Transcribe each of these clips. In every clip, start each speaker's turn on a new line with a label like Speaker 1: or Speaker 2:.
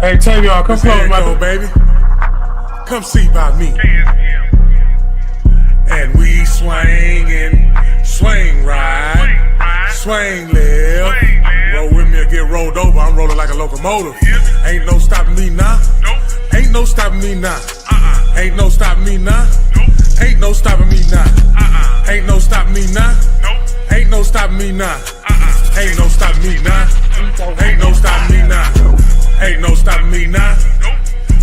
Speaker 1: Hey, Tavion, come close, my dude.
Speaker 2: Baby. Come see about me. And we swing and swing right, swing left. Roll with me or get rolled over. I'm rolling like a locomotive. Ain't no stopping me now. Ain't no stopping me now. Ain't no stopping me now. Ain't no stopping me now. Ain't no stopping me now. Ain't no stopping me now. Ain't no stopping me now. Ain't no stopping me now. Ain't no stopping me now.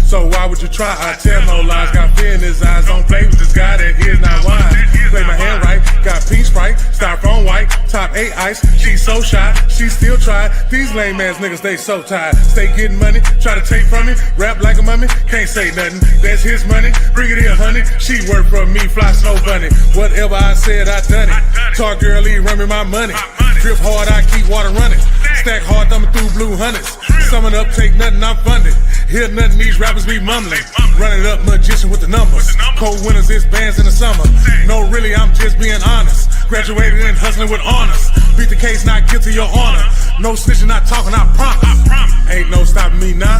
Speaker 2: So why would you try? I tell no lies. Got fear in his eyes. Don't play with this guy that is not wise. Play my hand right. Got pink Sprite. Styrofoam white. Top 8 ice. She's so shy. She still try. These lame ass niggas, they so tired. Stay getting money. Try to take from me. Rap like a mummy. Can't say nothing. That's his money. Bring it here, honey. She work for me. Fly snow bunny. Whatever I said, I done it. Talk girly, run me my money. Drip hard, I keep water running. Stack hard, thumbing through blue hundreds. Summing up, take nothing, I'm funded. Hear nothing, these rappers be mumbling. Running up, magician with the numbers. Cold winters, it's bands in the summer. No, really, I'm just being honest. Graduated and hustling with honors. Beat the case, not guilty, your honor. No snitching, not talking, I promise. Ain't no stopping me now.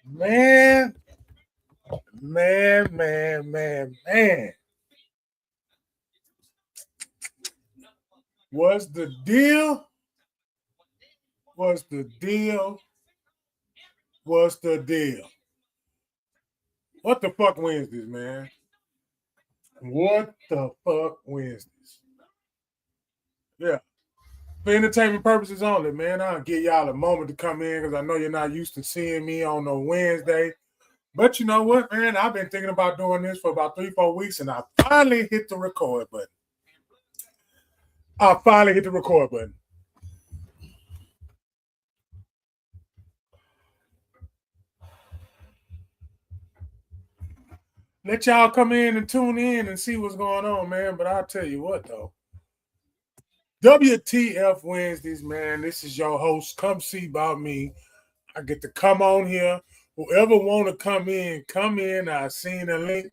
Speaker 1: Man. What's the deal? What's the deal? What's the deal? What the fuck Wednesdays, man? What the fuck Wednesdays? Yeah. For entertainment purposes only, man. I'll give y'all a moment to come in because I know you're not used to seeing me on no Wednesday. But you know what, man? I've been thinking about doing this for about 3-4 weeks, and I finally hit the record button. Let y'all come in and tune in and see what's going on, man. But I'll tell you what, though. WTF Wednesdays, man. This is your host. Come see about me. I get to come on here. Whoever want to come in, come in. I've seen a link.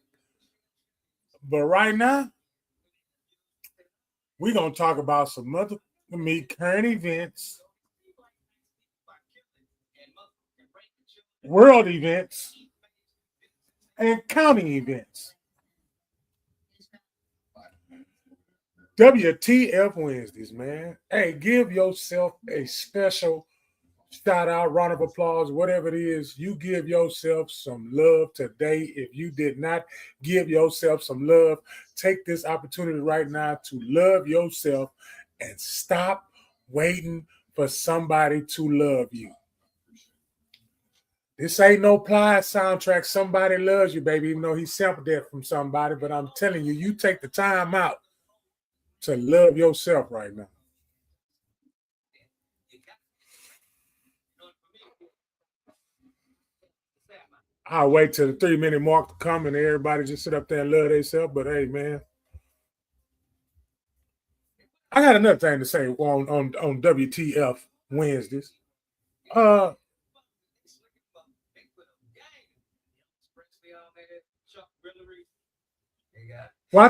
Speaker 1: But right now, we're going to talk about some other current events, world events, and county events. WTF Wednesdays, man. Hey, give yourself a special shout out, round of applause, whatever it is. You give yourself some love today. If you did not give yourself some love, take this opportunity right now to love yourself and stop waiting for somebody to love you. This ain't no Plies soundtrack. Somebody loves you, baby, even though he sampled that from somebody. But I'm telling you, you take the time out to love yourself right now. I'll wait till the 3-minute mark to come and everybody just sit up there and love themselves. But hey, man, I got another thing to say on WTF Wednesdays. Why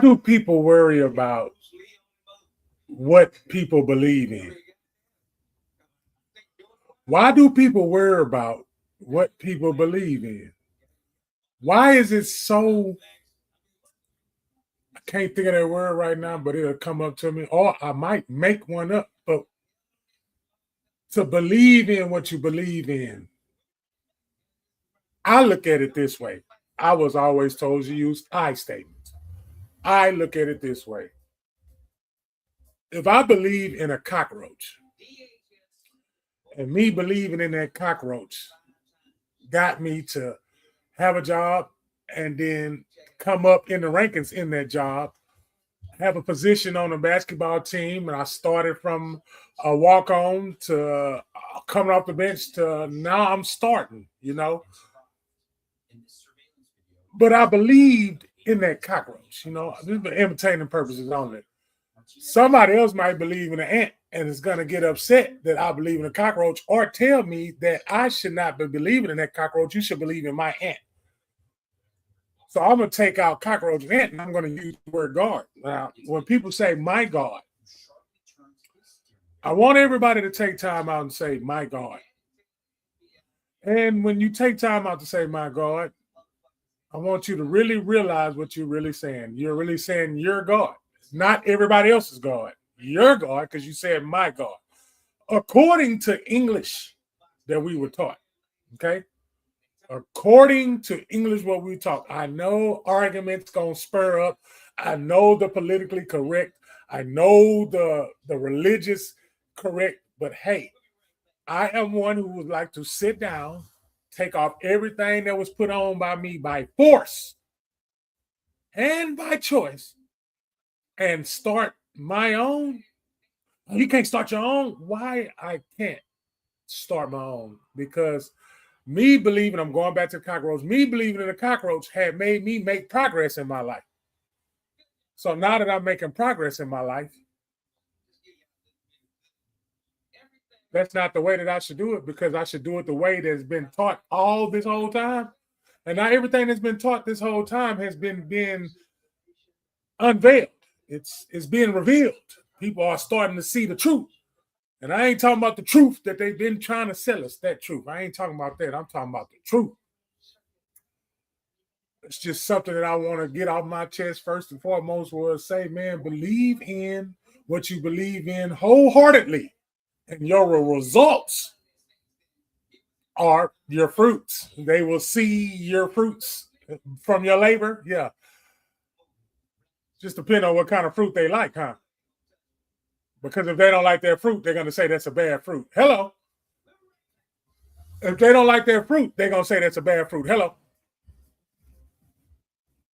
Speaker 1: do people worry about what people believe in? Why do people worry about what people believe in? Why is it so? I can't think of that word right now, but it'll come up to me. Or I might make one up. But to believe in what you believe in, I look at it this way. I was always told you use I statements. I look at it this way. If I believe in a cockroach, and me believing in that cockroach got me to have a job and then come up in the rankings in that job, have a position on a basketball team, and I started from a walk-on to coming off the bench to now I'm starting, you know. But I believed in that cockroach, you know. This is for entertaining purposes only. Somebody else might believe in an ant and is going to get upset that I believe in a cockroach or tell me that I should not be believing in that cockroach. You should believe in my ant. So I'm going to take out cockroach and ant and I'm going to use the word God. Now, when people say my God, I want everybody to take time out and say, my God. And when you take time out to say, my God, I want you to really realize what you're really saying. You're really saying your God. It's not everybody else's God. Your God, because you said my God. According to English that we were taught. Okay? According to English what we taught. I know arguments gonna spur up. I know the politically correct. I know the religious correct. But hey, I am one who would like to sit down, take off everything that was put on by me by force and by choice, and start my own. You can't start your own. Why I can't start my own? Because me believing, I'm going back to the cockroach, me believing in the cockroach had made me make progress in my life. So now that I'm making progress in my life, that's not the way that I should do it, because I should do it the way that's been taught all this whole time. And now everything that's been taught this whole time has been being unveiled. It's being revealed. People are starting to see the truth. And I ain't talking about the truth that they've been trying to sell us, that truth. I ain't talking about that. I'm talking about the truth. It's just something that I want to get off my chest first and foremost, was say, man, believe in what you believe in wholeheartedly. And your results are your fruits. They will see your fruits from your labor. Yeah. Just depend on what kind of fruit they like, huh? Because if they don't like their fruit, they're going to say that's a bad fruit. Hello. If they don't like their fruit, they're going to say that's a bad fruit. Hello.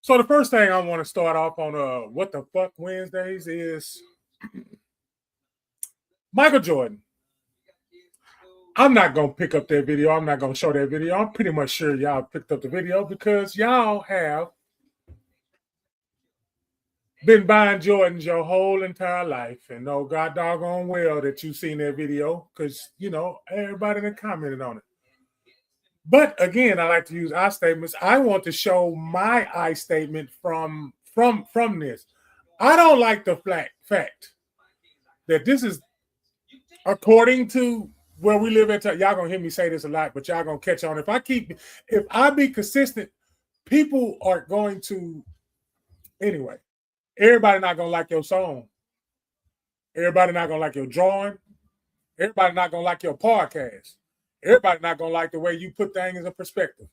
Speaker 1: So the first thing I want to start off on What the Fuck Wednesdays is Michael Jordan. I'm not going to pick up that video. I'm not going to show that video. I'm pretty much sure y'all picked up the video because y'all have been buying Jordans your whole entire life and know God doggone well that you've seen that video because, you know, everybody that commented on it. But again, I like to use I statements. I want to show my I statement from this. I don't like the fact that this is according to where we live at. Y'all gonna hear me say this a lot, but y'all gonna catch on. If I be consistent, people are going to anyway. Everybody not gonna like your song. Everybody not gonna like your drawing. Everybody not gonna like your podcast. Everybody not gonna like the way you put things in perspective.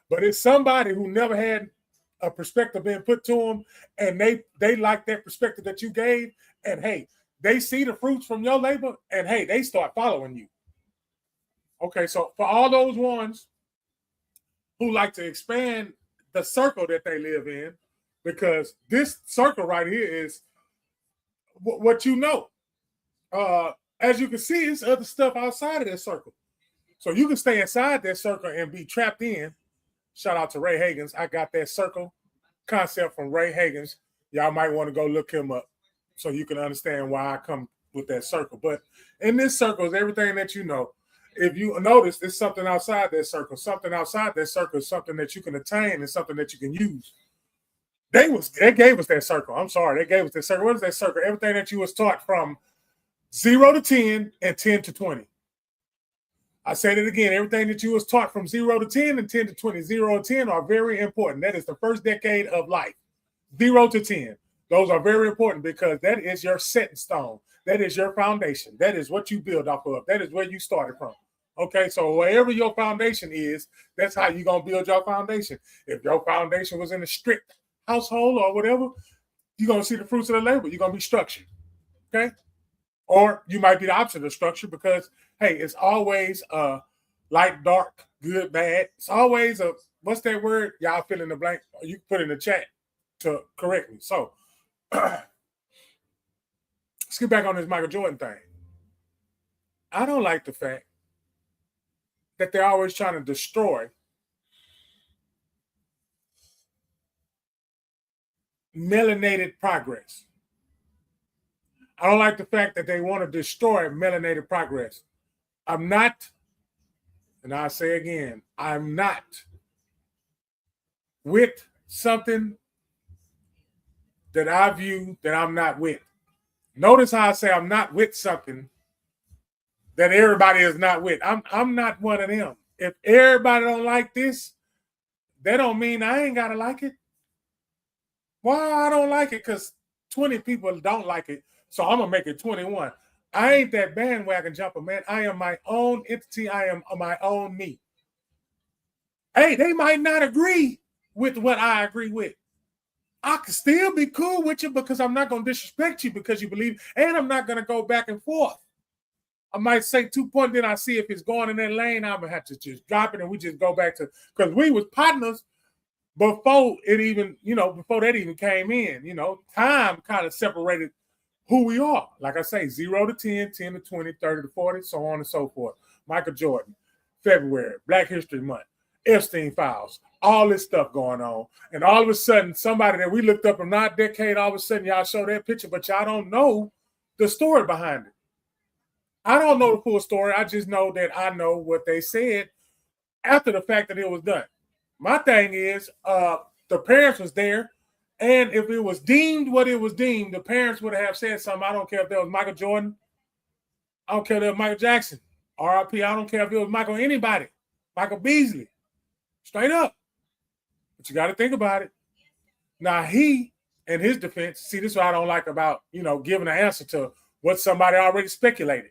Speaker 1: But it's somebody who never had a perspective being put to them, and they like that perspective that you gave, and hey, they see the fruits from your labor, and hey, they start following you. Okay, so for all those ones who like to expand the circle that they live in, because this circle right here is what you know. As you can see, there's other stuff outside of that circle. So you can stay inside that circle and be trapped in. Shout out to Ray Hagans. I got that circle concept from Ray Hagans. Y'all might want to go look him up so you can understand why I come with that circle. But in this circle is everything that you know. If you notice, there's something outside that circle. Something outside that circle is something that you can attain and something that you can use. They gave us that circle. I'm sorry. They gave us that circle. What is that circle? Everything that you was taught from 0 to 10 and 10 to 20. I said it again. Everything that you was taught from 0 to 10 and 10 to 20. 0 to 10 are very important. That is the first decade of life. 0 to 10. Those are very important because that is your setting stone. That is your foundation. That is what you build off of. That is where you started from. Okay, so wherever your foundation is, that's how you're going to build your foundation. If your foundation was in a strict household or whatever, you're going to see the fruits of the labor. You're going to be structured. Okay? Or you might be the opposite of structure because, hey, it's always light, dark, good, bad. It's always a, what's that word? Y'all fill in the blank. You can put in the chat to correct me. So let's get back on this Michael Jordan thing. I don't like the fact that they're always trying to destroy melanated progress. I don't like the fact that they want to destroy melanated progress. I'm not, and I say again, I'm not with something that I view that I'm not with. Notice how I say I'm not with something that everybody is not with. I'm not one of them. If everybody don't like this, that don't mean I ain't gotta like it. Why I don't like it? Because 20 people don't like it. So I'm gonna make it 21. I ain't that bandwagon jumper, man. I am my own entity. I am my own me. Hey, they might not agree with what I agree with. I can still be cool with you because I'm not gonna disrespect you because you believe, and I'm not gonna go back and forth. I might say 2 points, then I see if it's going in that lane, I'm gonna have to just drop it and we just go back to, because we was partners before it even, before that even came in. Time kind of separated who we are. Like I say, 0 to 10, 10 to 20, 30 to 40, so on and so forth. Michael Jordan, February, Black History Month, Epstein files, all this stuff going on. And all of a sudden, somebody that we looked up in our decade, all of a sudden y'all show that picture, but y'all don't know the story behind it. I don't know the full story. I just know that I know what they said after the fact that it was done. My thing is, the parents was there, and if it was deemed what it was deemed, the parents would have said something. I don't care if that was Michael Jordan. I don't care if that was Michael Jackson. R.I.P. I don't care if it was Michael anybody. Michael Beasley. Straight up. But you got to think about it. Now, he, in his defense, see, this is what I don't like about, giving an answer to what somebody already speculated.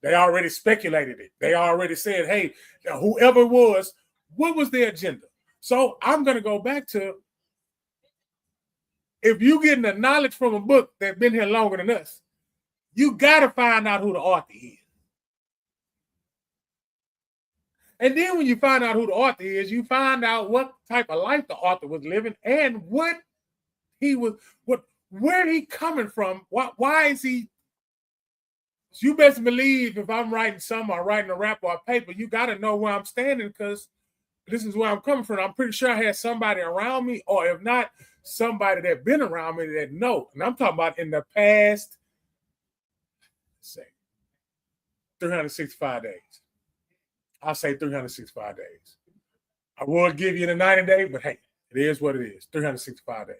Speaker 1: They already speculated it. They already said, hey, whoever it was, what was their agenda? So I'm going to go back to, if you're getting the knowledge from a book that's been here longer than us, you got to find out who the author is. And then when you find out who the author is, you find out what type of life the author was living and what he was, where he coming from. Why is he? You best believe if I'm writing something or writing a rap or a paper, you got to know where I'm standing because this is where I'm coming from. I'm pretty sure I had somebody around me, or if not, somebody that been around me that know. And I'm talking about in the past, say, 365 days. I'll say 365 days. I will give you the 90 day, but hey, it is what it is. 365 days.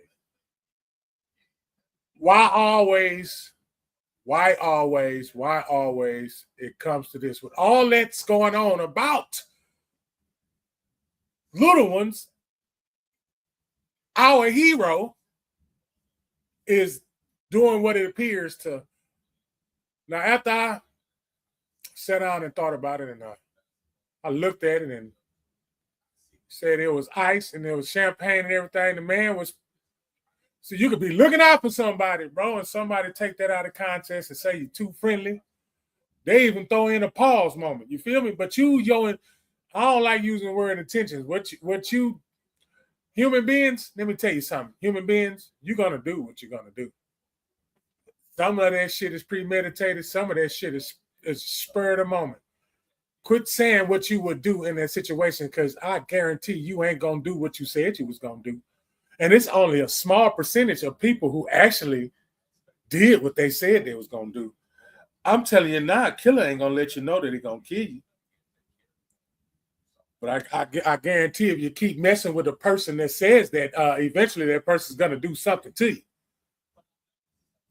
Speaker 1: Why always it comes to this? With all that's going on about little ones, our hero is doing what it appears to. Now, after I sat down and thought about it, and I looked at it and said it was ice and there was champagne and everything, the man was, so you could be looking out for somebody, bro, and somebody take that out of context and say you're too friendly. They even throw in a pause moment. You feel me? But I don't like using the word intentions. What you human beings, let me tell you something. Human beings, you're going to do what you're going to do. Some of that shit is premeditated. Some of that shit is spur of the moment. Quit saying what you would do in that situation because I guarantee you ain't going to do what you said you was going to do. And it's only a small percentage of people who actually did what they said they was going to do. I'm telling you now, a killer ain't going to let you know that he's going to kill you. But I guarantee if you keep messing with a person that says that, eventually that person's going to do something to you.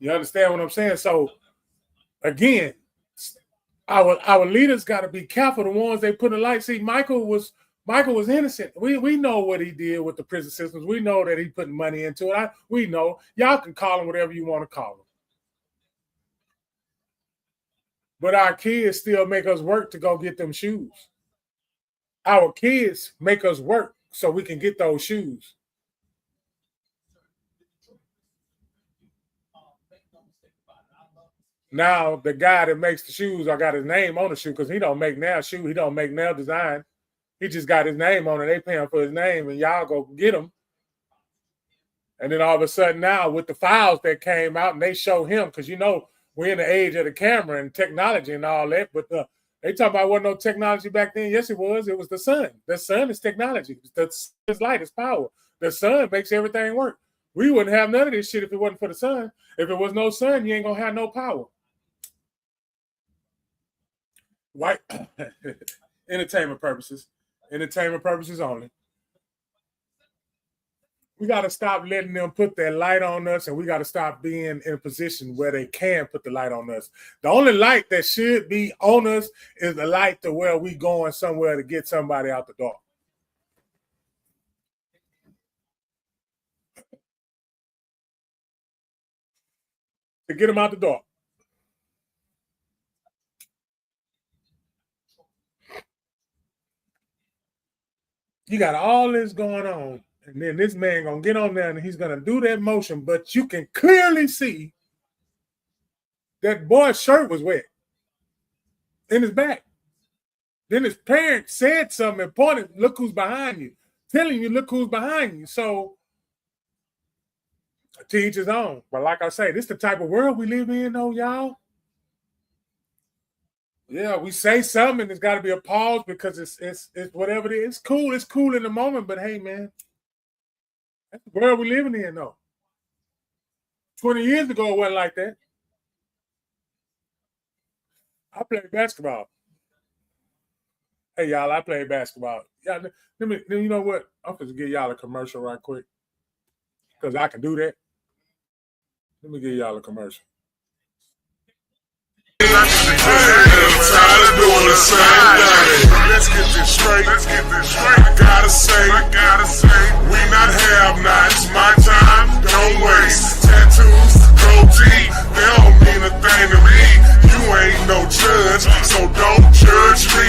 Speaker 1: You understand what I'm saying? So, again, our leaders got to be careful, the ones they put in light. See, Michael was innocent. We know what he did with the prison systems. We know that he put money into it. We know. Y'all can call him whatever you want to call him. But our kids still make us work to go get them shoes. Our kids make us work so we can get those shoes. Now, the guy that makes the shoes, I got his name on the shoe because he don't make nail shoe. He don't make nail design. He just got his name on it. They pay him for his name, and y'all go get him. And then all of a sudden now with the files that came out and they show him, because we're in the age of the camera and technology and all that, but they talk about wasn't no technology back then. Yes, it was. It was the sun. The sun is technology. The sun's light is power. The sun makes everything work. We wouldn't have none of this shit if it wasn't for the sun. If it was no sun, you ain't gonna have no power. White entertainment purposes only. We got to stop letting them put their light on us, and we got to stop being in a position where they can put the light on us. The only light that should be on us is the light to where we going somewhere to get somebody out the door. To get them out the door. You got all this going on, and then this man gonna get on there and he's gonna do that motion, but you can clearly see that boy's shirt was wet in his back. Then his parents said something and pointed, look who's behind you, telling you, look who's behind you. So to each his own. But like I say, this is the type of world we live in, though, y'all. Yeah, we say something and there's got to be a pause because it's whatever it is. It's cool in the moment, but hey, man, that's the world we living in, though. 20 years ago, it wasn't like that. I played basketball. Hey, y'all, I played basketball. Yeah, you know what? I'm going to give y'all a commercial right quick because I can do that. Let me give y'all a commercial.
Speaker 2: Tired of doing the same thing. Let's get this straight. I gotta say, we not have-nots. My time, don't waste. Tattoos, goatee, they don't mean a thing to me. You ain't no judge, so don't judge me.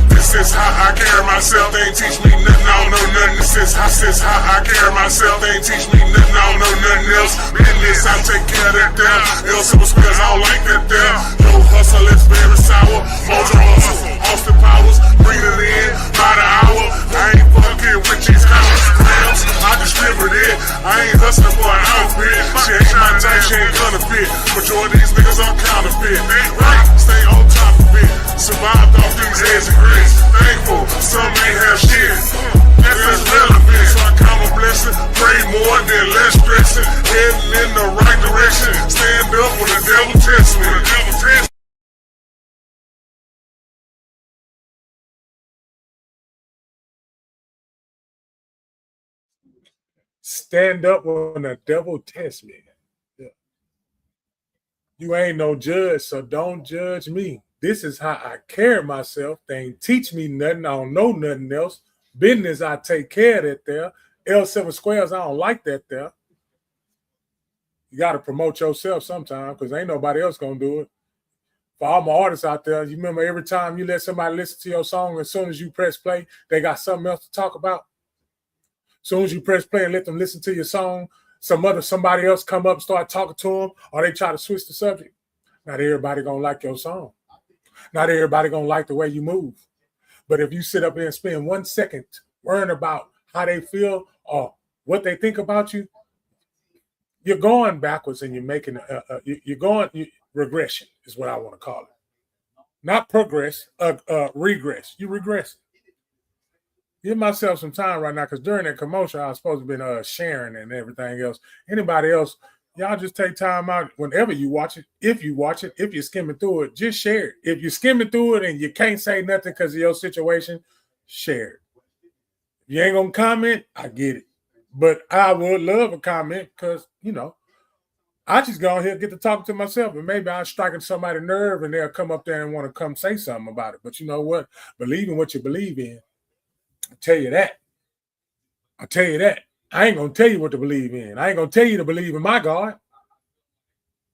Speaker 2: This is how I carry myself. They ain't teach me nothing. I don't know nothing. This is how I carry myself. They ain't teach me nothing. I don't know nothing else. Business, I take care of that there. Else it was squares, I don't like that there. Yo, hustle, it's very sour. Mojo hustle, Austin Powers, bring it in by the hour. I ain't fucking with these grams. I distribute it. I ain't hustling for an outfit. She ain't my type, she ain't gonna fit. Majority of these niggas are counterfeit. Right, stay on top of it. Survived off these eggs and grits. Thankful, some ain't have shit. That's relevant, so I count my blessing. Pray more than less stressing. Heading in the right direction. Stand up when the devil tests me.
Speaker 1: Stand up when the devil tests me. Yeah. You ain't no judge, so don't judge me. This is how I carry myself. They ain't teach me nothing. I don't know nothing else. Business, I take care of that there. L7 squares, I don't like that there. You got to promote yourself sometime because ain't nobody else going to do it. For all my artists out there, you remember every time you let somebody listen to your song, as soon as you press play, they got something else to talk about. As soon as you press play and let them listen to your song, somebody else come up and start talking to them, or they try to switch the subject. Not everybody going to like your song. Not everybody going to like the way you move. But if you sit up there and spend 1 second worrying about how they feel or what they think about you, you're going backwards and you're making regression is what I want to call it. Not progress, regress. You regress. Give myself some time right now because during that commotion, I was supposed to have been sharing and everything else. Anybody else, y'all just take time out whenever you watch it. If you're skimming through it, just share it. If you're skimming through it and you can't say nothing because of your situation, share it. If you ain't going to comment, I get it. But I would love a comment because, I just go here and get to talk to myself, and maybe I'm striking somebody's nerve and they'll come up there and want to come say something about it. But you know what? Believe in what you believe in. I tell you that. I ain't going to tell you what to believe in. I ain't going to tell you to believe in my God.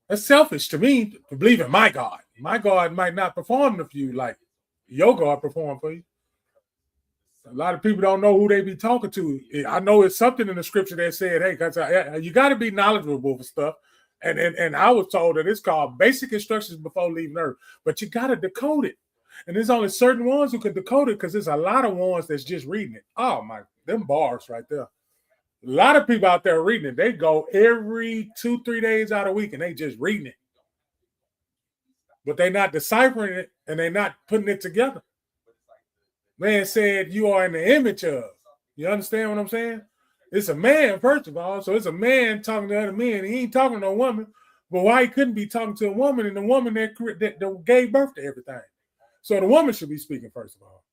Speaker 1: That's selfish to me to believe in my God. My God might not perform for you like your God performed for you. A lot of people don't know who they be talking to. I know it's something in the scripture that said, hey, you got to be knowledgeable for stuff. And I was told that it's called basic instructions before leaving earth. But you got to decode it. And there's only certain ones who can decode it because there's a lot of ones that's just reading it. Oh, my, them bars right there. A lot of people out there reading it. They go every 2-3 days out of the week and they just reading it. But they're not deciphering it and they're not putting it together. Man said you are in the image of. You understand what I'm saying? It's a man, first of all. So it's a man talking to other men. He ain't talking to a woman. But why he couldn't be talking to a woman and the woman that gave birth to everything? So the woman should be speaking, first of all.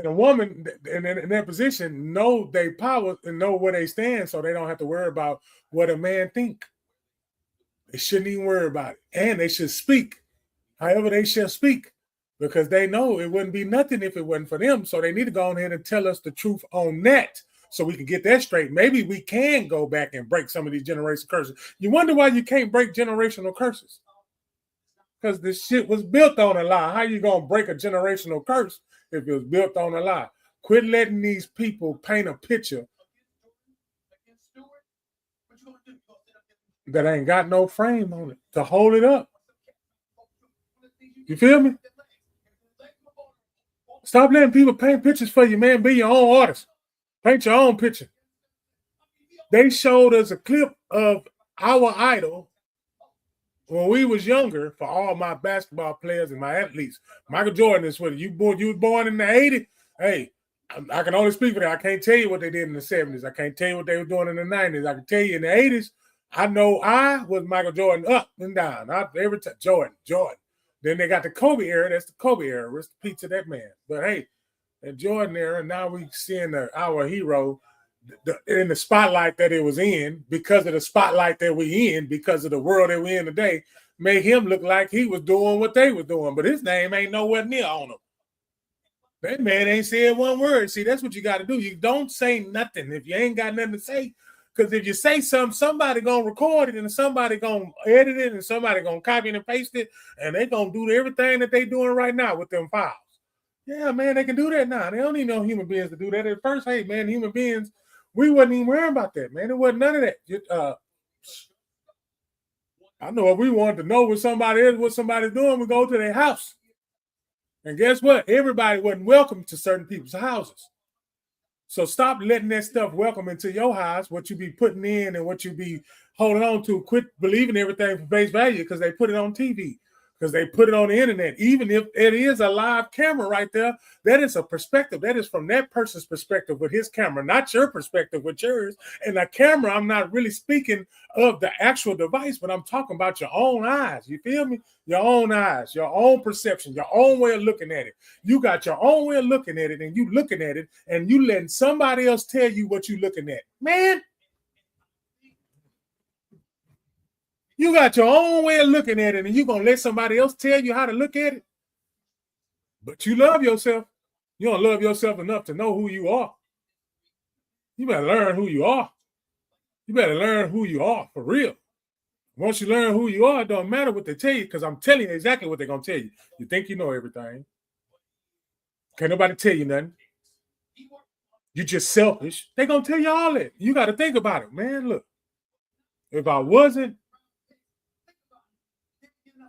Speaker 1: And a woman in that position know their power and know where they stand, so they don't have to worry about what a man think. They shouldn't even worry about it. And they should speak however they shall speak, because they know it wouldn't be nothing if it wasn't for them. So they need to go ahead and tell us the truth on that so we can get that straight. Maybe we can go back and break some of these generational curses. You wonder why you can't break generational curses? Because this shit was built on a lie. How you going to break a generational curse if it was built on a lie? Quit letting these people paint a picture that ain't got no frame on it to hold it up. You feel me? Stop letting people paint pictures for you, man. Be your own artist. Paint your own picture. They showed us a clip of our idol when we was younger, for all my basketball players and my athletes. Michael Jordan is what you was born in the 80s. Hey, I can only speak for that. I can't tell you what they did in the 70s. I can't tell you what they were doing in the 90s. I can tell you in the 80s, I know I was Michael Jordan up and down. Every time Jordan. Then they got the Kobe era. That's the Kobe era. Rest in peace to that man. But hey, the Jordan era, now we seeing our hero in the spotlight that it was in, because of the spotlight that we in, because of the world that we in today, made him look like he was doing what they was doing. But his name ain't nowhere near on him. That man ain't said one word. See, that's what you got to do. You don't say nothing if you ain't got nothing to say. Because if you say something, somebody going to record it and somebody going to edit it and somebody going to copy and paste it, and they going to do everything that they doing right now with them files. Yeah, man, they can do that now. They don't need no human beings to do that. At first, hey, man, human beings, we wasn't even worrying about that, man. It wasn't none of that. I know if we wanted to know what somebody's doing, we go to their house. And guess what? Everybody wasn't welcome to certain people's houses. So stop letting that stuff welcome into your house, what you be putting in and what you be holding on to. Quit believing everything for face value because they put it on TV, because they put it on the internet. Even if it is a live camera right there, that is a perspective. That is from that person's perspective with his camera, not your perspective with yours. And the camera, I'm not really speaking of the actual device, but I'm talking about your own eyes. You feel me? Your own eyes, your own perception, your own way of looking at it. You got your own way of looking at it, and you looking at it, and you letting somebody else tell you what you looking at. Man, you got your own way of looking at it, and you going to let somebody else tell you how to look at it? But you love yourself. You don't love yourself enough to know who you are. You better learn who you are. You better learn who you are for real. Once you learn who you are, it don't matter what they tell you, because I'm telling you exactly what they're going to tell you. You think you know everything. Can't nobody tell you nothing. You're just selfish. They're going to tell you all that. You got to think about it, man. Look, if I wasn't,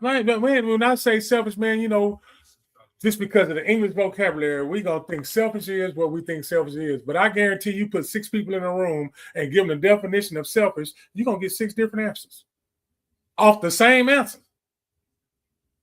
Speaker 1: man, when I say selfish, man, you know, just because of the English vocabulary, we going to think selfish is what we think selfish is. But I guarantee you put 6 people in a room and give them the definition of selfish, you're going to get 6 different answers off the same answer.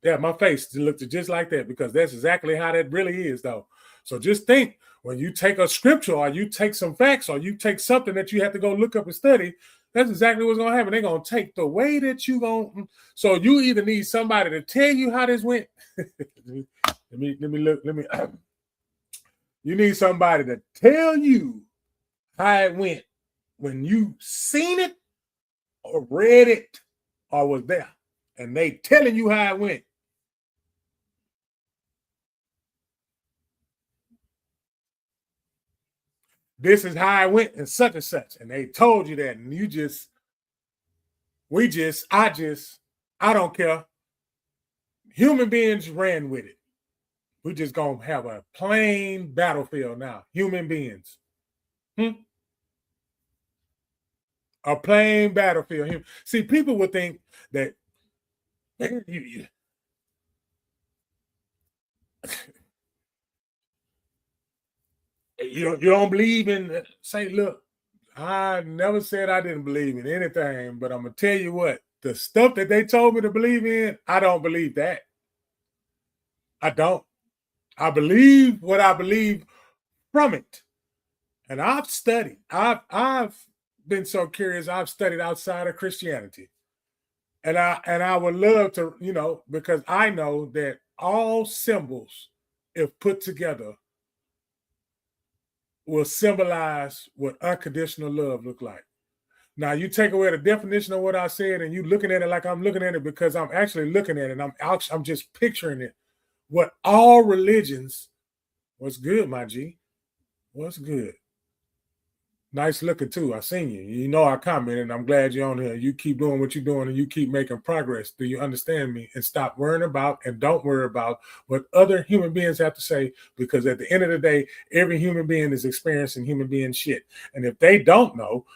Speaker 1: Yeah, my face looked just like that, because that's exactly how that really is, though. So just think, when you take a scripture or you take some facts or you take something that you have to go look up and study, that's exactly what's going to happen. They're going to take the way that you going to. So you either need somebody to tell you how this went. Let me look. You need somebody to tell you how it went when you seen it or read it or was there, and they telling you how it went. This is how it went and such, and they told you that, and I don't care. Human beings ran with it. We're just gonna have a plain battlefield now. Human beings. A plain battlefield. See, people would think that you don't believe in. Say, look, I never said I didn't believe in anything, but I'm gonna tell you what, the stuff that they told me to believe in, I don't believe that. I don't. I believe what I believe from it. And I've studied. I've been so curious. I've studied outside of Christianity. And I would love to, you know, because I know that all symbols, if put together, will symbolize what unconditional love look like. Now, you take away the definition of what I said, and you looking at it like I'm looking at it because I'm actually looking at it. I'm just picturing it. What all religions, what's good, my G? What's good? Nice looking too. I seen you. You know I commented. I'm glad you're on here. You keep doing what you're doing and you keep making progress. Do you understand me? And stop worrying about and don't worry about what other human beings have to say, because at the end of the day, every human being is experiencing human being shit. And if they don't know,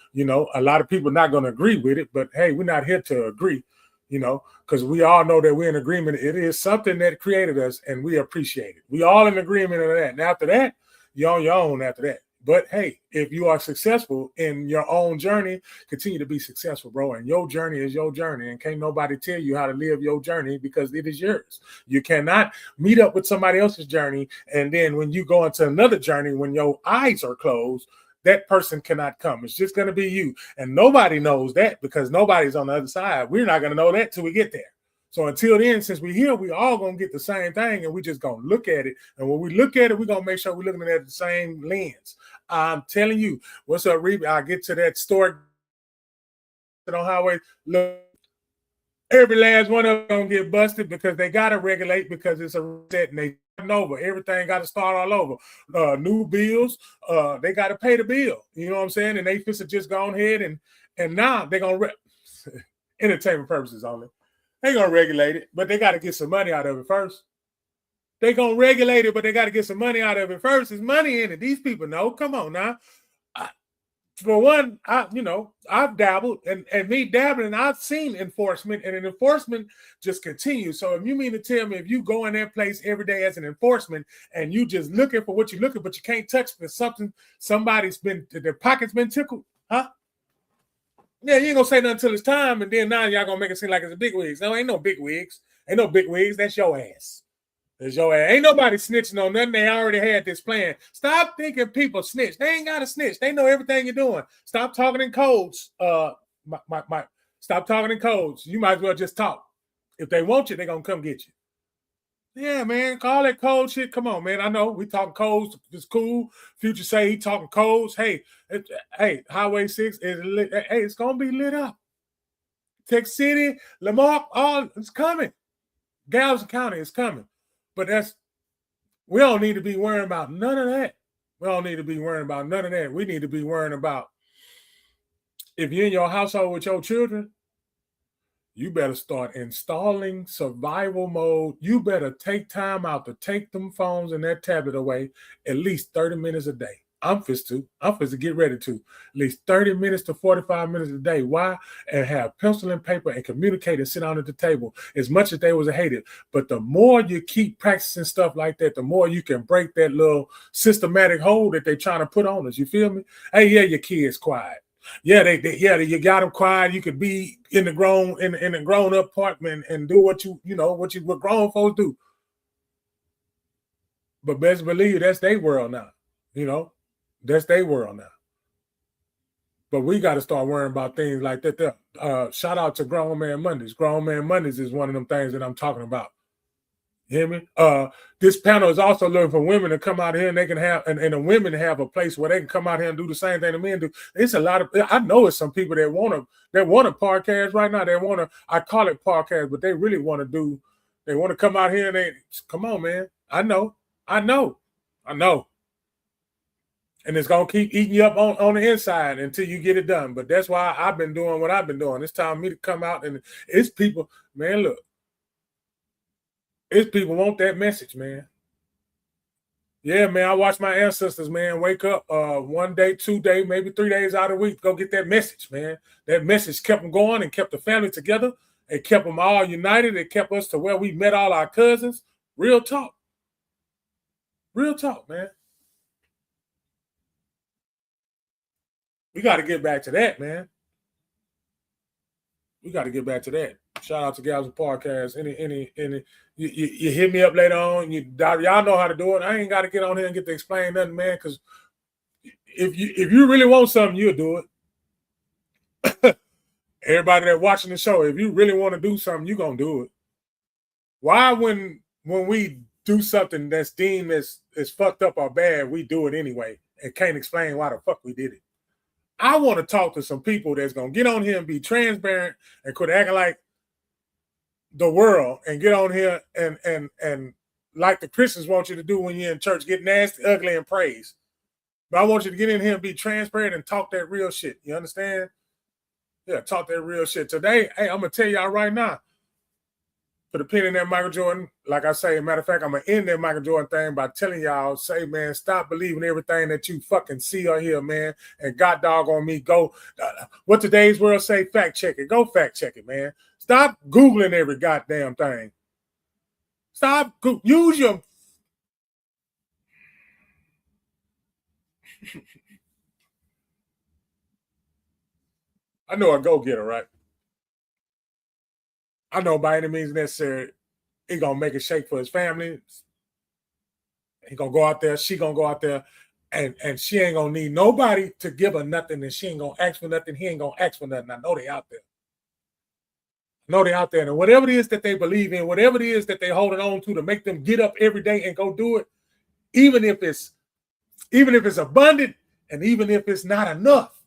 Speaker 1: a lot of people are not going to agree with it. But hey, we're not here to agree, because we all know that we're in agreement. It is something that created us and we appreciate it. We all in agreement of that. And after that, you're on your own after that. But hey, if you are successful in your own journey, continue to be successful, bro. And your journey is your journey. And can't nobody tell you how to live your journey because it is yours. You cannot meet up with somebody else's journey. And then when you go into another journey, when your eyes are closed, that person cannot come. It's just going to be you. And nobody knows that because nobody's on the other side. We're not going to know that till we get there. So until then, since we're here, we all going to get the same thing, and we just going to look at it. And when we look at it, we're going to make sure we're looking at it the same lens. I'm telling you, what's up, Reba? I'll get to that story on highway. Look, every last one of them going to get busted because they got to regulate because it's a reset and they starting over. Everything got to start all over. New bills, they got to pay the bill. You know what I'm saying? And they just gone ahead and now they're going to entertainment purposes only. They're going to regulate it, but they got to get some money out of it first. They're going to regulate it, but they got to get some money out of it first. There's money in it. These people know. Come on now. For one, I've dabbled, and me dabbling, I've seen enforcement, and an enforcement just continues. So if you mean to tell me if you go in that place every day as an enforcement and you just looking for what you're looking, but you can't touch for something, their pocket's been tickled, huh? Yeah, you ain't gonna say nothing until it's time, and then now y'all gonna make it seem like it's a big wigs. No, ain't no big wigs. Ain't no big wigs. That's your ass. That's your ass. Ain't nobody snitching on nothing. They already had this plan. Stop thinking people snitch. They ain't gotta snitch. They know everything you're doing. Stop talking in codes. Stop talking in codes. You might as well just talk. If they want you, they're gonna come get you. Yeah, man, all that code shit. Come on, man. I know we talking codes. It's cool. Future say he talking codes. Hey, Highway 6 is lit. Hey, it's gonna be lit up. Texas City, Lamar, all it's coming. Galveston County is coming. But we don't need to be worrying about none of that. We don't need to be worrying about none of that. We need to be worrying about if you're in your household with your children, you better start installing survival mode. You better take time out to take them phones and that tablet away at least 30 minutes a day. I'm supposed to get ready to. At least 30 minutes to 45 minutes a day. Why? And have pencil and paper and communicate and sit down at the table. As much as they was hated. But the more you keep practicing stuff like that, the more you can break that little systematic hold that they're trying to put on us. You feel me? Hey, yeah, your kids quiet. Yeah, you got them quiet. You could be in the grown up apartment and do what grown folks do. But best believe that's their world now. That's their world now. But we got to start worrying about things like that. Shout out to Grown Man Mondays. Grown Man Mondays is one of them things that I'm talking about. You hear me? This panel is also looking for women to come out here and they can have, and the women have a place where they can come out here and do the same thing the men do. It's a lot of, I know it's some people that want to podcast right now. I call it podcast, but they really want to come out here and come on, man. I know. And it's going to keep eating you up on the inside until you get it done. But that's why I've been doing what I've been doing. It's time for me to come out, and it's people, man, look. It's people want that message, man. Yeah, man, I watched my ancestors, man, wake up 1 day, 2 days, maybe 3 days out of the week, go get that message, man. That message kept them going and kept the family together. It kept them all united. It kept us to where we met all our cousins. Real talk. Real talk, man. We got to get back to that, man. We got to get back to that. Shout out to Gals and Podcast. You hit me up later on. Y'all know how to do it. I ain't got to get on here and get to explain nothing, man. Because if you really want something, you'll do it. Everybody that watching the show, if you really want to do something, you're gonna do it. Why when we do something that's deemed as fucked up or bad, we do it anyway, and can't explain why the fuck we did it. I want to talk to some people that's going to get on here and be transparent and quit acting like the world and get on here and like the Christians want you to do when you're in church, get nasty, ugly, and praise. But I want you to get in here and be transparent and talk that real shit. You understand? Yeah, talk that real shit. Today, hey, I'm going to tell y'all right now, put a pin in that Michael Jordan. Like I say, matter of fact, I'm going to end that Michael Jordan thing by telling y'all, say, man, stop believing everything that you fucking see or hear, man. And God dog on me, go. What today's world say, fact check it. Go fact check it, man. Stop Googling every goddamn thing. Stop. Use your. I know a go-getter, right? I know by any means necessary, he going to make a shake for his family. He going to go out there. She going to go out there. And she ain't going to need nobody to give her nothing. And she ain't going to ask for nothing. He ain't going to ask for nothing. I know they out there. And whatever it is that they believe in, whatever it is that they holding on to make them get up every day and go do it, even if it's abundant and even if it's not enough.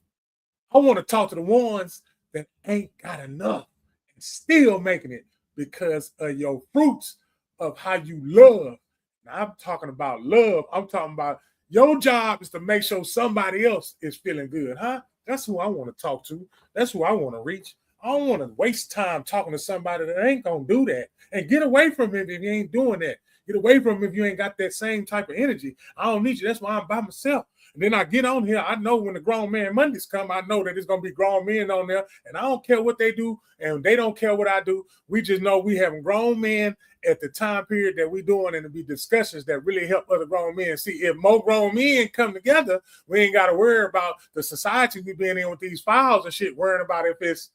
Speaker 1: I want to talk to the ones that ain't got enough and still making it because of your fruits of how you love. Now, I'm talking about love. I'm talking about your job is to make sure somebody else is feeling good, huh? That's who I want to talk to. That's who I want to reach. I don't want to waste time talking to somebody that ain't going to do that. And get away from him if you ain't doing that. Get away from him if you ain't got that same type of energy. I don't need you. That's why I'm by myself. And then I get on here. I know when the Grown Man Mondays come, I know that it's going to be grown men on there. And I don't care what they do. And they don't care what I do. We just know we having grown men at the time period that we doing, and to be discussions that really help other grown men. See, if more grown men come together, we ain't got to worry about the society we been in with these files and shit, worrying about if it's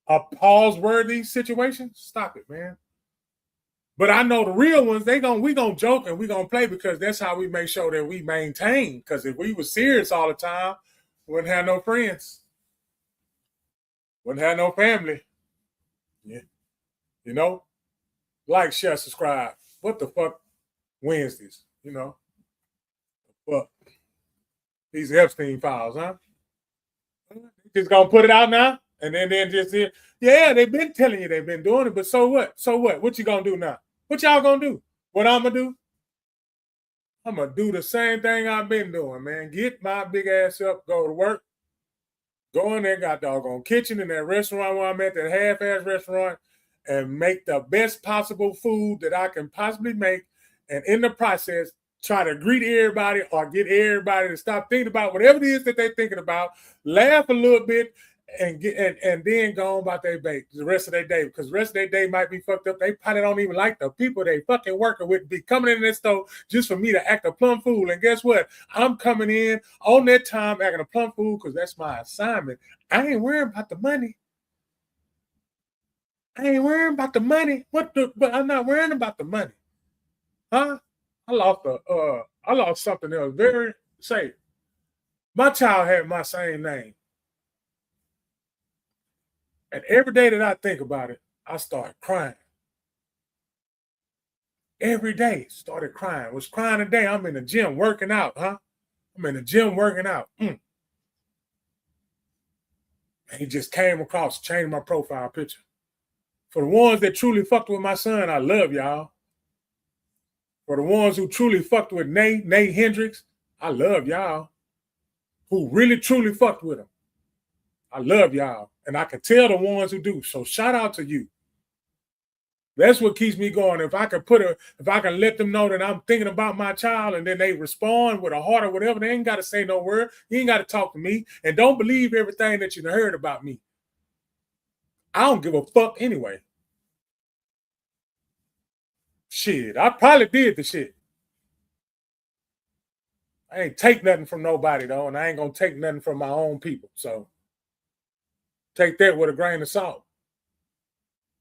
Speaker 1: a pause-worthy situation. Stop it, man. But I know the real ones, we gonna joke and we gonna play because that's how we make sure that we maintain. Because if we were serious all the time, we wouldn't have no friends. Wouldn't have no family. Yeah. You know? Like, share, subscribe. What the fuck Wednesdays, you know? But these Epstein files, huh? Just gonna put it out now? And then just, yeah, they've been telling you they've been doing it, but so what? So what? What you gonna do now? What y'all gonna do? What I'm gonna do? I'm gonna do the same thing I've been doing, man. Get my big ass up, go to work, go in there, got doggone kitchen in that restaurant where I'm at, that half-ass restaurant, and make the best possible food that I can possibly make. And in the process, try to greet everybody or get everybody to stop thinking about whatever it is that they're thinking about, laugh a little bit, and then go on about the rest of their day, because the rest of their day might be fucked up. They probably don't even like the people they fucking working with be coming in this store just for me to act a plum fool. And guess what? I'm coming in on that time acting a plum fool because that's my assignment. I ain't worrying about the money. I ain't worrying about the money. But I'm not worrying about the money. Huh? I lost something that was very safe. My child had my same name. And every day that I think about it, I start crying. Every day, started crying. Was crying today. I'm in the gym working out, huh? I'm in the gym working out. And he just came across, changed my profile picture. For the ones that truly fucked with my son, I love y'all. For the ones who truly fucked with Nate Hendricks, I love y'all. Who really truly fucked with him, I love y'all. And I can tell the ones who do. So shout out to you. That's what keeps me going. If I can let them know that I'm thinking about my child and then they respond with a heart or whatever, they ain't got to say no word. You ain't got to talk to me. And don't believe everything that you heard about me. I don't give a fuck anyway. Shit, I probably did the shit. I ain't take nothing from nobody, though, and I ain't going to take nothing from my own people. So take that with a grain of salt.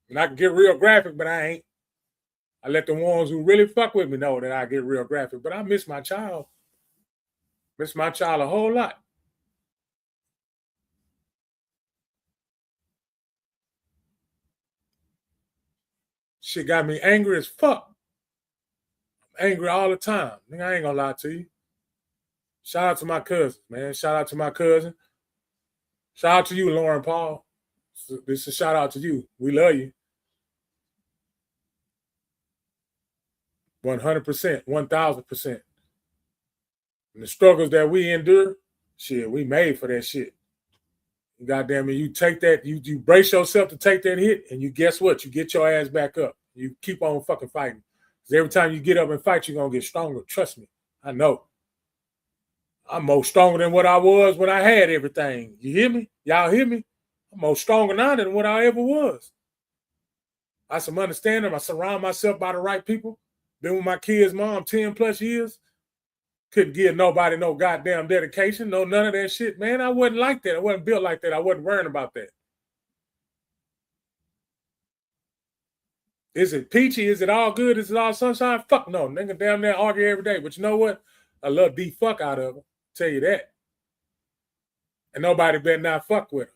Speaker 1: And I can get real graphic, but I ain't. I let the ones who really fuck with me know that I get real graphic. But I miss my child. Miss my child a whole lot. Shit got me angry as fuck. I'm angry all the time. I ain't gonna lie to you. Shout out to my cousin, man. Shout out to my cousin. Shout out to you, Lauren Paul. This is a shout out to you. We love you. 100%, 1,000%. And the struggles that we endure, shit, we made for that shit. Goddamn it, you take that, you brace yourself to take that hit, and you guess what? You get your ass back up. You keep on fucking fighting. Because every time you get up and fight, you're going to get stronger. Trust me. I know. I'm more stronger than what I was when I had everything. You hear me? Y'all hear me? I'm more stronger now than what I ever was. I have some understanding. I surround myself by the right people. Been with my kids' mom 10 plus years. Couldn't give nobody no goddamn dedication, no none of that shit. Man, I wasn't like that. I wasn't built like that. I wasn't worrying about that. Is it peachy? Is it all good? Is it all sunshine? Fuck no. Nigga damn near argue every day. But you know what? I love the fuck out of her. Tell you that. And nobody better not fuck with her.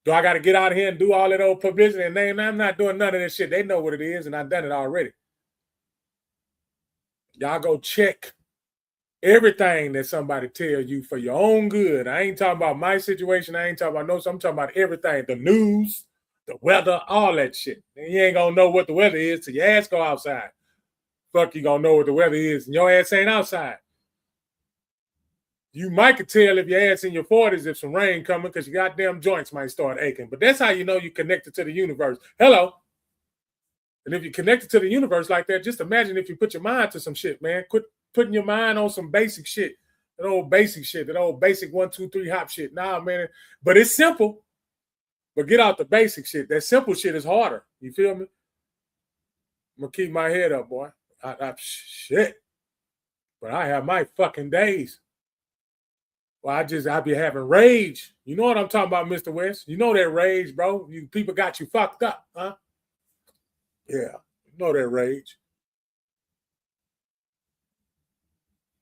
Speaker 1: Do I got to get out of here and do all that old publicity and name? I'm not doing none of that shit. They know what it is, and I've done it already. Y'all go check everything that somebody tell you for your own good. I ain't talking about my situation. I ain't talking about no. I'm talking about everything. The news, the weather, all that shit. And you ain't gonna know what the weather is till your ass go outside. Fuck, you gonna know what the weather is, and your ass ain't outside. You might could tell if your ass in your 40s if some rain coming because your goddamn joints might start aching. But that's how you know you connected to the universe. Hello. And if you're connected to the universe like that, just imagine if you put your mind to some shit, man. Quit putting your mind on some basic shit. That old basic shit. That old basic 1, 2, 3 hop shit. Nah, man. But it's simple. But get out the basic shit. That simple shit is harder. You feel me? I'm going to keep my head up, boy. Shit. But I have my fucking days. Well, I be having rage. You know what I'm talking about, Mr. West? You know that rage, bro. You people got you fucked up, huh? Yeah, you know that rage.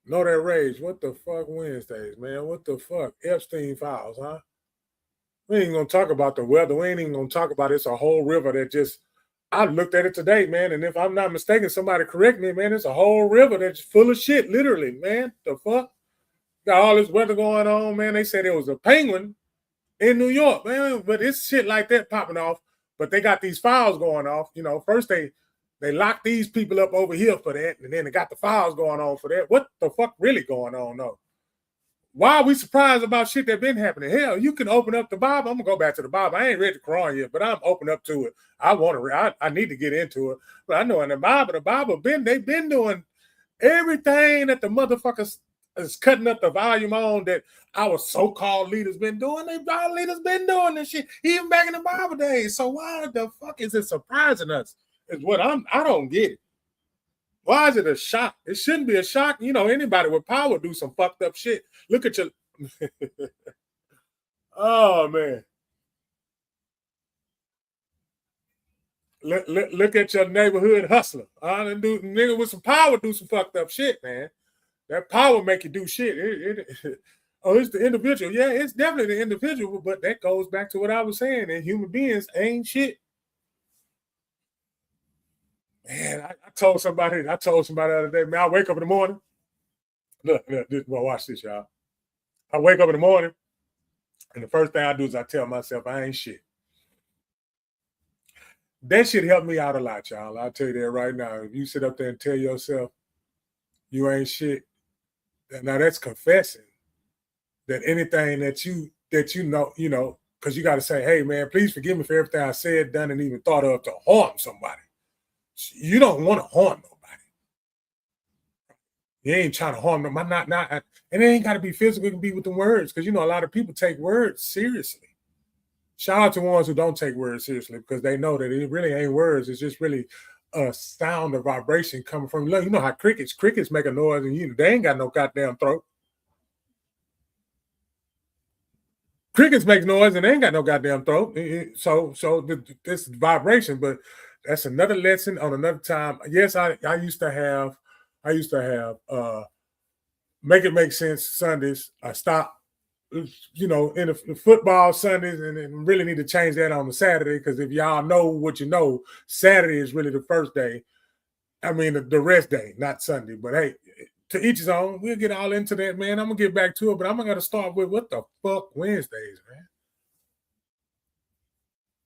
Speaker 1: Know that rage. What the fuck Wednesdays, man? What the fuck? Epstein files, huh? We ain't gonna talk about the weather. We ain't even gonna talk about it's a whole river that just I looked at it today, man. And if I'm not mistaken, somebody correct me, man. It's a whole river that's full of shit, literally, man. The fuck? Got all this weather going on, man. They said it was a penguin in New York, man. But it's shit like that popping off. But they got these files going off. You know, first they locked these people up over here for that, and then they got the files going on for that. What the fuck really going on, though? Why are we surprised about shit that been happening? Hell, you can open up the Bible. I'm gonna go back to the Bible. I ain't read the Quran yet, but I'm open up to it. I need to get into it. But I know in the Bible they've been doing everything that the motherfuckers is cutting up the volume on that our so-called leaders been doing. Our leaders been doing this shit even back in the Bible days. So why the fuck is it surprising us? Is what I don't get it. Why is it a shock? It shouldn't be a shock. You know, anybody with power do some fucked up shit. Look at your oh man. Look at your neighborhood hustler. Nigga with some power do some fucked up shit, man. That power make you do shit. It's the individual. Yeah, it's definitely the individual, but that goes back to what I was saying. And human beings ain't shit. Man, I told somebody the other day, man, I wake up in the morning. Look, watch this, y'all. I wake up in the morning, and the first thing I do is I tell myself I ain't shit. That shit helped me out a lot, y'all. I'll tell you that right now. If you sit up there and tell yourself you ain't shit, now that's confessing that anything that you know, because you got to say, hey, man, please forgive me for everything I said, done, and even thought of to harm somebody. You don't want to harm nobody. You ain't trying to harm them. And it ain't got to be physical. It can be with the words, because, a lot of people take words seriously. Shout out to ones who don't take words seriously because they know that it really ain't words. It's just really a sound or vibration coming from, you know how crickets make a noise and they ain't got no goddamn throat. Crickets make noise and they ain't got no goddamn throat. So this vibration, but that's another lesson on another time. Yes, I used to have Make It Make Sense Sundays. I stopped, in the football Sundays, and really need to change that on the Saturday, because if y'all know what you know, Saturday is really the first day. I mean, the rest day, not Sunday. But hey, to each his own. We'll get all into that, man. I'm gonna get back to it, but I'm gonna start with what the fuck Wednesdays, man.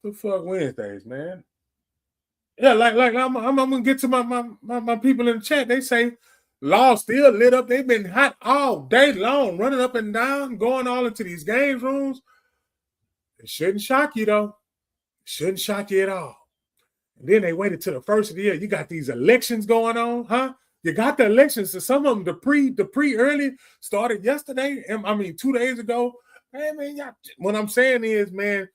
Speaker 1: The fuck Wednesdays, man. Yeah, like I'm gonna get to my people in the chat. They say law still lit up. They've been hot all day long, running up and down, going all into these games rooms. It shouldn't shock you though. It shouldn't shock you at all. And then they waited till the first of the year. You got these elections going on, huh? You got the elections. So some of them, the pre early started yesterday. I mean, 2 days ago. Man, what I'm saying is, man,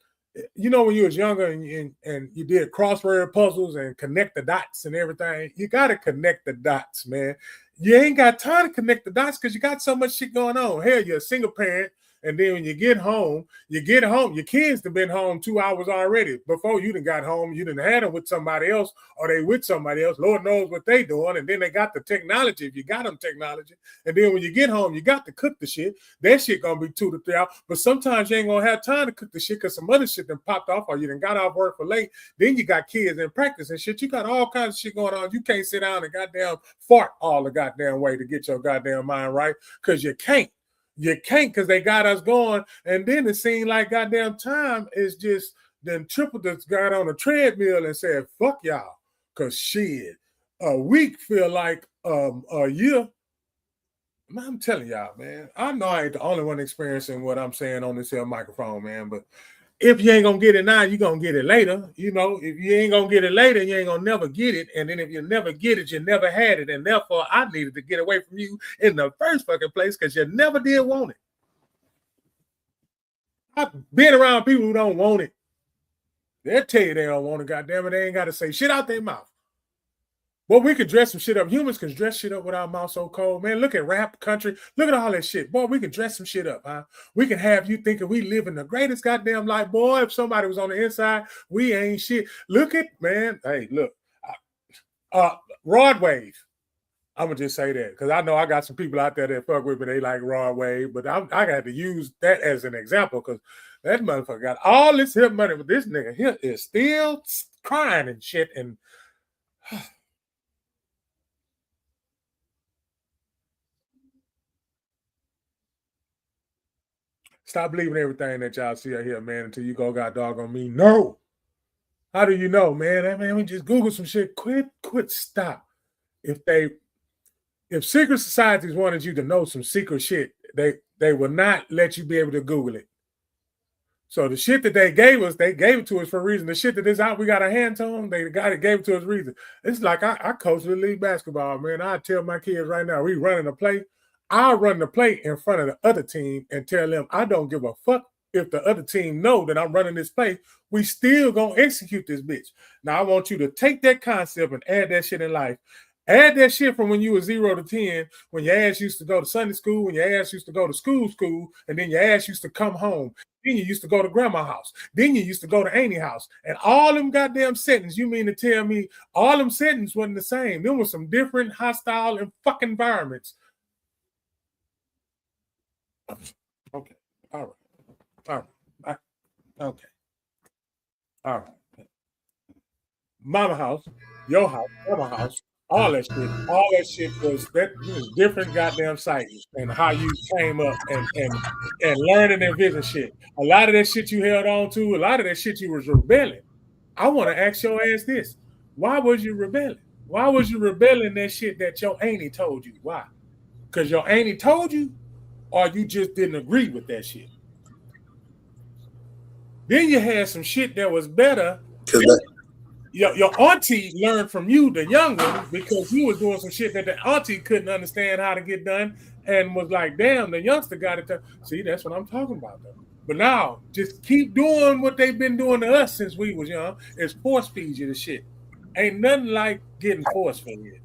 Speaker 1: you know, when you was younger and you did crossword puzzles and connect the dots and everything, you got to connect the dots, man. You ain't got time to connect the dots because you got so much shit going on. Hell, you're a single parent. And then when you get home, your kids have been home 2 hours already. Before you done got home, you done had them with somebody else or they with somebody else. Lord knows what they doing. And then they got the technology, if you got them technology. And then when you get home, you got to cook the shit. That shit gonna be 2 to 3 hours. But sometimes you ain't gonna have time to cook the shit because some other shit done popped off or you done got off work for late. Then you got kids in practice and shit. You got all kinds of shit going on. You can't sit down and goddamn fart all the goddamn way to get your goddamn mind right because you can't. You can't because they got us going. And then it seemed like goddamn time is just then triple that's got on a treadmill and said, fuck y'all. Because shit, a week feel like a year. Man, I'm telling y'all, man. I know I ain't the only one experiencing what I'm saying on this here microphone, man. But if you ain't going to get it now, you're going to get it later. You know, if you ain't going to get it later, you ain't going to never get it. And then if you never get it, you never had it. And therefore, I needed to get away from you in the first fucking place because you never did want it. I've been around people who don't want it. They'll tell you they don't want it, goddammit. They ain't got to say shit out their mouth. Boy, we could dress some shit up. Humans can dress shit up with our mouth so cold. Man, look at rap, country. Look at all that shit. Boy, we can dress some shit up, huh? We can have you thinking we live in the greatest goddamn life. Boy, if somebody was on the inside, we ain't shit. Look at, man. Hey, look. Rod Wave. I'm going to just say that because I know I got some people out there that fuck with me. They like Rod Wave, but I got to use that as an example because that motherfucker got all this hip money, but this nigga here is still crying and shit and stop believing everything that y'all see out here, man, until you go got dog on me. No. How do you know, man? Man, we just Google some shit. Quit, stop. If secret societies wanted you to know some secret shit, they will not let you be able to Google it. So the shit that they gave it to us for a reason. The shit that is out, we got our hands on, gave it to us for a reason. It's like I coach the league basketball, man. I tell my kids right now, we running a play. I'll run the play in front of the other team and tell them I don't give a fuck if the other team know that I'm running this play. We still gonna execute this bitch. Now I want you to take that concept and add that shit in life. Add that shit from when you were 0 to 10, when your ass used to go to Sunday school, when your ass used to go to school, and then your ass used to come home. Then you used to go to grandma's house. Then you used to go to Auntie's house. And all them goddamn settings, you mean to tell me all them settings wasn't the same? There was some different hostile and fucking environments. Okay. All right. Okay. All right. Mama house, your house, mama house, all that shit was different goddamn sites and how you came up and learning and vision shit. A lot of that shit you held on to, a lot of that shit you was rebelling. I want to ask your ass this. Why was you rebelling? Why was you rebelling that shit that your auntie told you? Why? Because your auntie told you? Or you just didn't agree with that shit. Then you had some shit that was better. Your auntie learned from you, the young one, because you was doing some shit that the auntie couldn't understand how to get done and was like, damn, the youngster got it. See, that's what I'm talking about, though. But now, just keep doing what they've been doing to us since we was young, is force feed you the shit. Ain't nothing like getting force fed.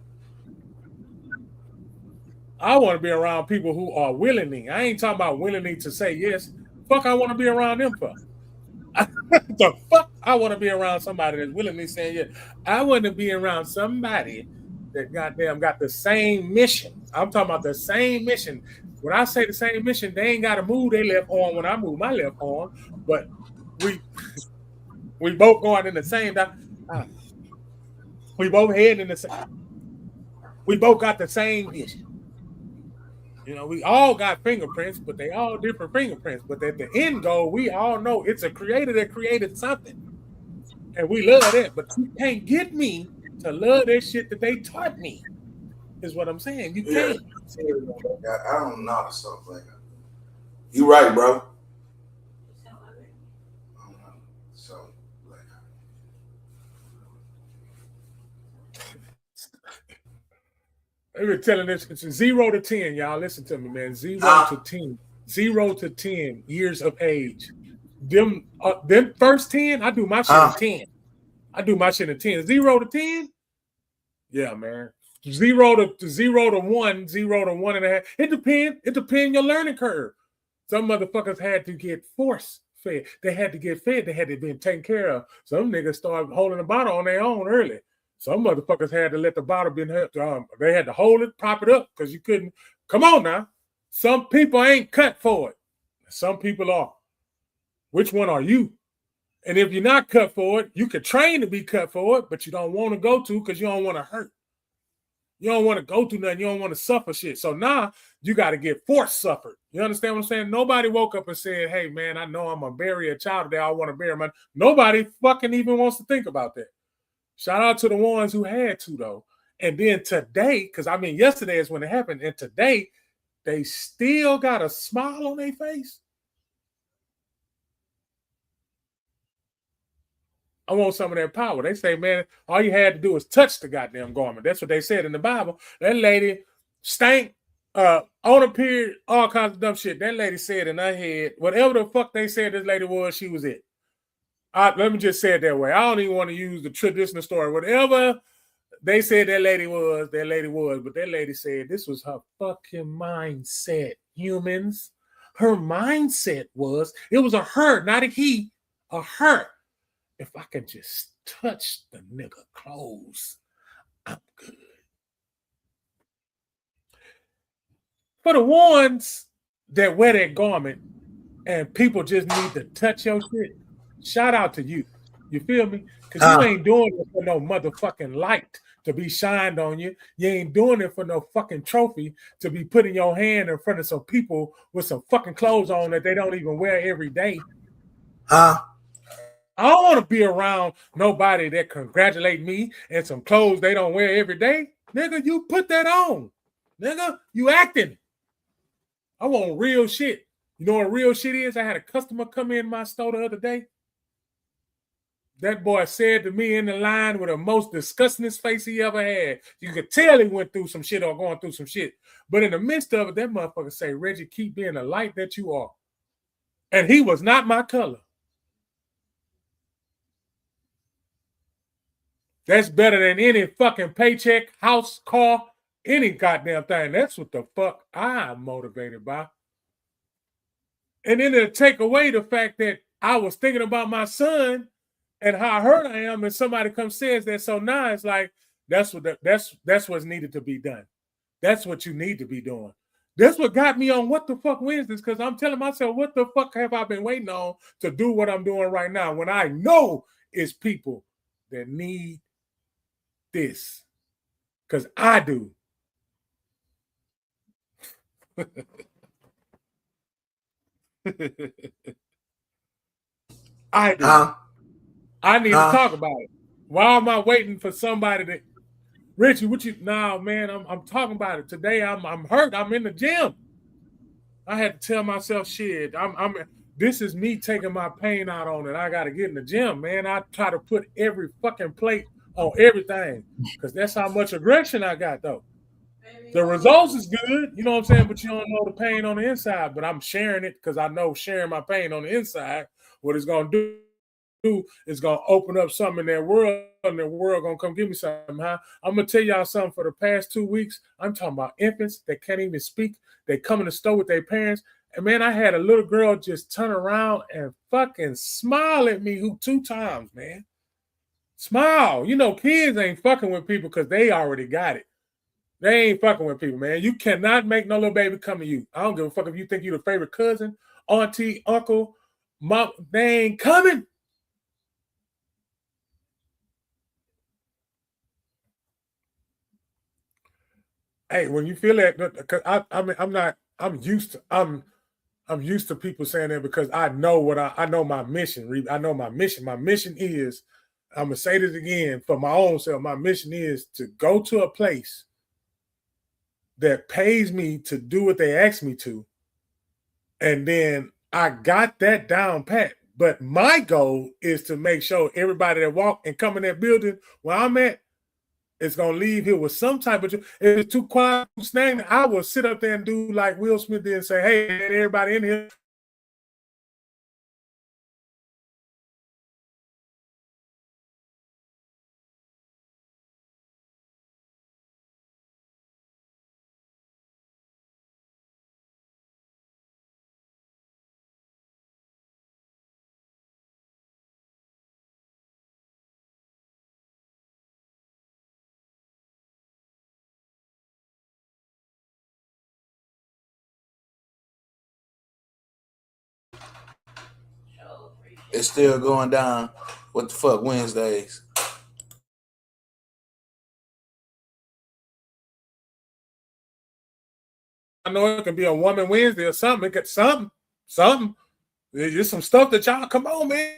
Speaker 1: I want to be around people who are willingly. I ain't talking about willingly to say yes. Fuck, I want to be around them for. The fuck, I want to be around somebody that's willingly saying yes. I want to be around somebody that goddamn got the same mission. I'm talking about the same mission. When I say the same mission, they ain't got to move their left arm when I move my left arm, but we both going in the same. We both heading in the same. We both got the same vision. You know, we all got fingerprints, but they all different fingerprints. But at the end goal, we all know it's a creator that created something. And we love that. But you can't get me to love that shit that they taught me, is what I'm saying. You can't.
Speaker 3: I don't know something like that. You right, bro.
Speaker 1: They were telling this, it's 0 to 10, y'all. Listen to me, man. 0 to 10. 0 to 10 years of age. Them first 10, I do my shit in 10. I do my shit in 10. 0 to 10? Yeah, man. 0 to 1, 0 to 1.5. It depends. It depends your learning curve. Some motherfuckers had to get force fed. They had to get fed. They had to be taken care of. Some niggas started holding the bottle on their own early. Some motherfuckers had to let the bottle be they had to hold it, prop it up, because you couldn't. Come on now. Some people ain't cut for it. Some people are. Which one are you? And if you're not cut for it, you could train to be cut for it, but you don't want to go to because you don't want to hurt. You don't want to go through nothing. You don't want to suffer shit. So now you got to get force suffered. You understand what I'm saying? Nobody woke up and said, hey, man, I know I'm going to bury a child today. I want to bury my. Nobody fucking even wants to think about that. Shout out to the ones who had to, though. And then today, because I mean, yesterday is when it happened. And today, they still got a smile on their face. I want some of that power. They say, man, all you had to do was touch the goddamn garment. That's what they said in the Bible. That lady stank on a period, all kinds of dumb shit. That lady said in her head, whatever the fuck they said this lady was, she was it. Let me just say it that way. I don't even want to use the traditional story. Whatever they said that lady was. But that lady said this was her fucking mindset, humans. Her mindset was, it was a her, not a he, a her. If I can just touch the nigga clothes, I'm good. For the ones that wear that garment and people just need to touch your shit, shout out to you. You feel me? Because you ain't doing it for no motherfucking light to be shined on you. You ain't doing it for no fucking trophy to be putting your hand in front of some people with some fucking clothes on that they don't even wear every day. I don't want to be around nobody that congratulate me and some clothes they don't wear every day. Nigga, you put that on. Nigga, you acting. I want real shit. You know what real shit is? I had a customer come in my store the other day. That boy said to me in the line with the most disgustingest face he ever had. You could tell he went through some shit or going through some shit. But in the midst of it, that motherfucker say, Reggie, keep being the light that you are. And he was not my color. That's better than any fucking paycheck, house, car, any goddamn thing. That's what the fuck I'm motivated by. And then to take away the fact that I was thinking about my son and how hurt I am, and somebody comes says that. So now it's like that's what's needed to be done. That's what you need to be doing. That's what got me on What the Fuck Wednesdays, because I'm telling myself, what the fuck have I been waiting on to do what I'm doing right now when I know it's people that need this, because I do. I do. I need to talk about it. Why am I waiting for somebody to, Richie, what you, nah, man, I'm talking about it. Today I'm hurt. I'm in the gym. I had to tell myself, shit, this is me taking my pain out on it. I got to get in the gym, man. I try to put every fucking plate on everything, because that's how much aggression I got, though. The results is good, you know what I'm saying, but you don't know the pain on the inside. But I'm sharing it because I know sharing my pain on the inside, what it's going to do is going to open up something in their world, and the world going to come give me something. Huh? I'm going to tell y'all something. For the past 2 weeks, I'm talking about infants that can't even speak. They come in the store with their parents. And, man, I had a little girl just turn around and fucking smile at me 2 times, man. Smile. You know, kids ain't fucking with people because they already got it. They ain't fucking with people, man. You cannot make no little baby come to you. I don't give a fuck if you think you're the favorite cousin, auntie, uncle, mom. They ain't coming. Hey, when you feel that, because I'm used to people saying that because I know what I know my mission. I know my mission. My mission is, I'm gonna say this again for my own self. My mission is to go to a place that pays me to do what they ask me to, and then I got that down pat. But my goal is to make sure everybody that walk and come in that building where I'm at is gonna leave here with some type of. If it's too quiet, too stagnant, I will sit up there and do like Will Smith did and say, "Hey, everybody in here."
Speaker 3: It's still going down. What the fuck Wednesdays?
Speaker 1: I know it can be a Woman Wednesday or something. It could something. There's just some stuff that y'all come on, man.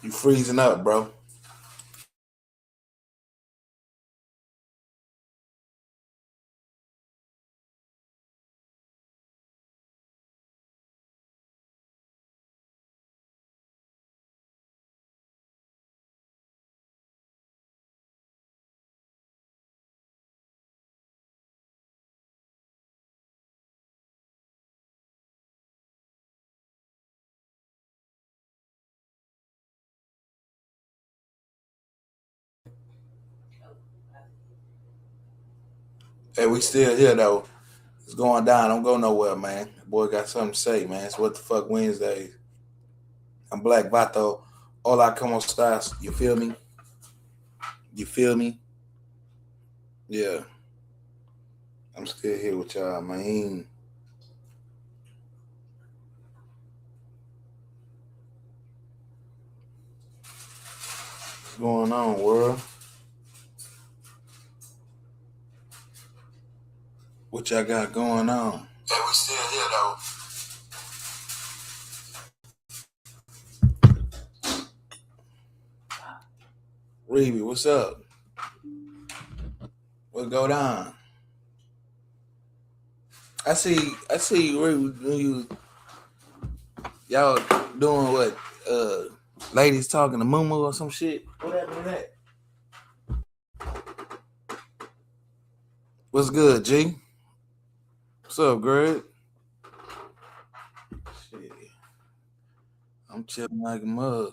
Speaker 3: You freezing up, bro. Hey, we still here though. It's going down. Don't go nowhere, man. The boy got something to say, man. It's What the Fuck Wednesdays. I'm Black Vato. Hola, como estás? You feel me? You feel me? Yeah. I'm still here with y'all, man. What's going on, world? What y'all got going on? Yeah, we still here though. Reeby, what's up? What go down? I see Reeby, when y'all doing what? Ladies talking to Moo or some shit. What happened to that? What's good, G? What's up, Greg? Shit. I'm chilling like a mug.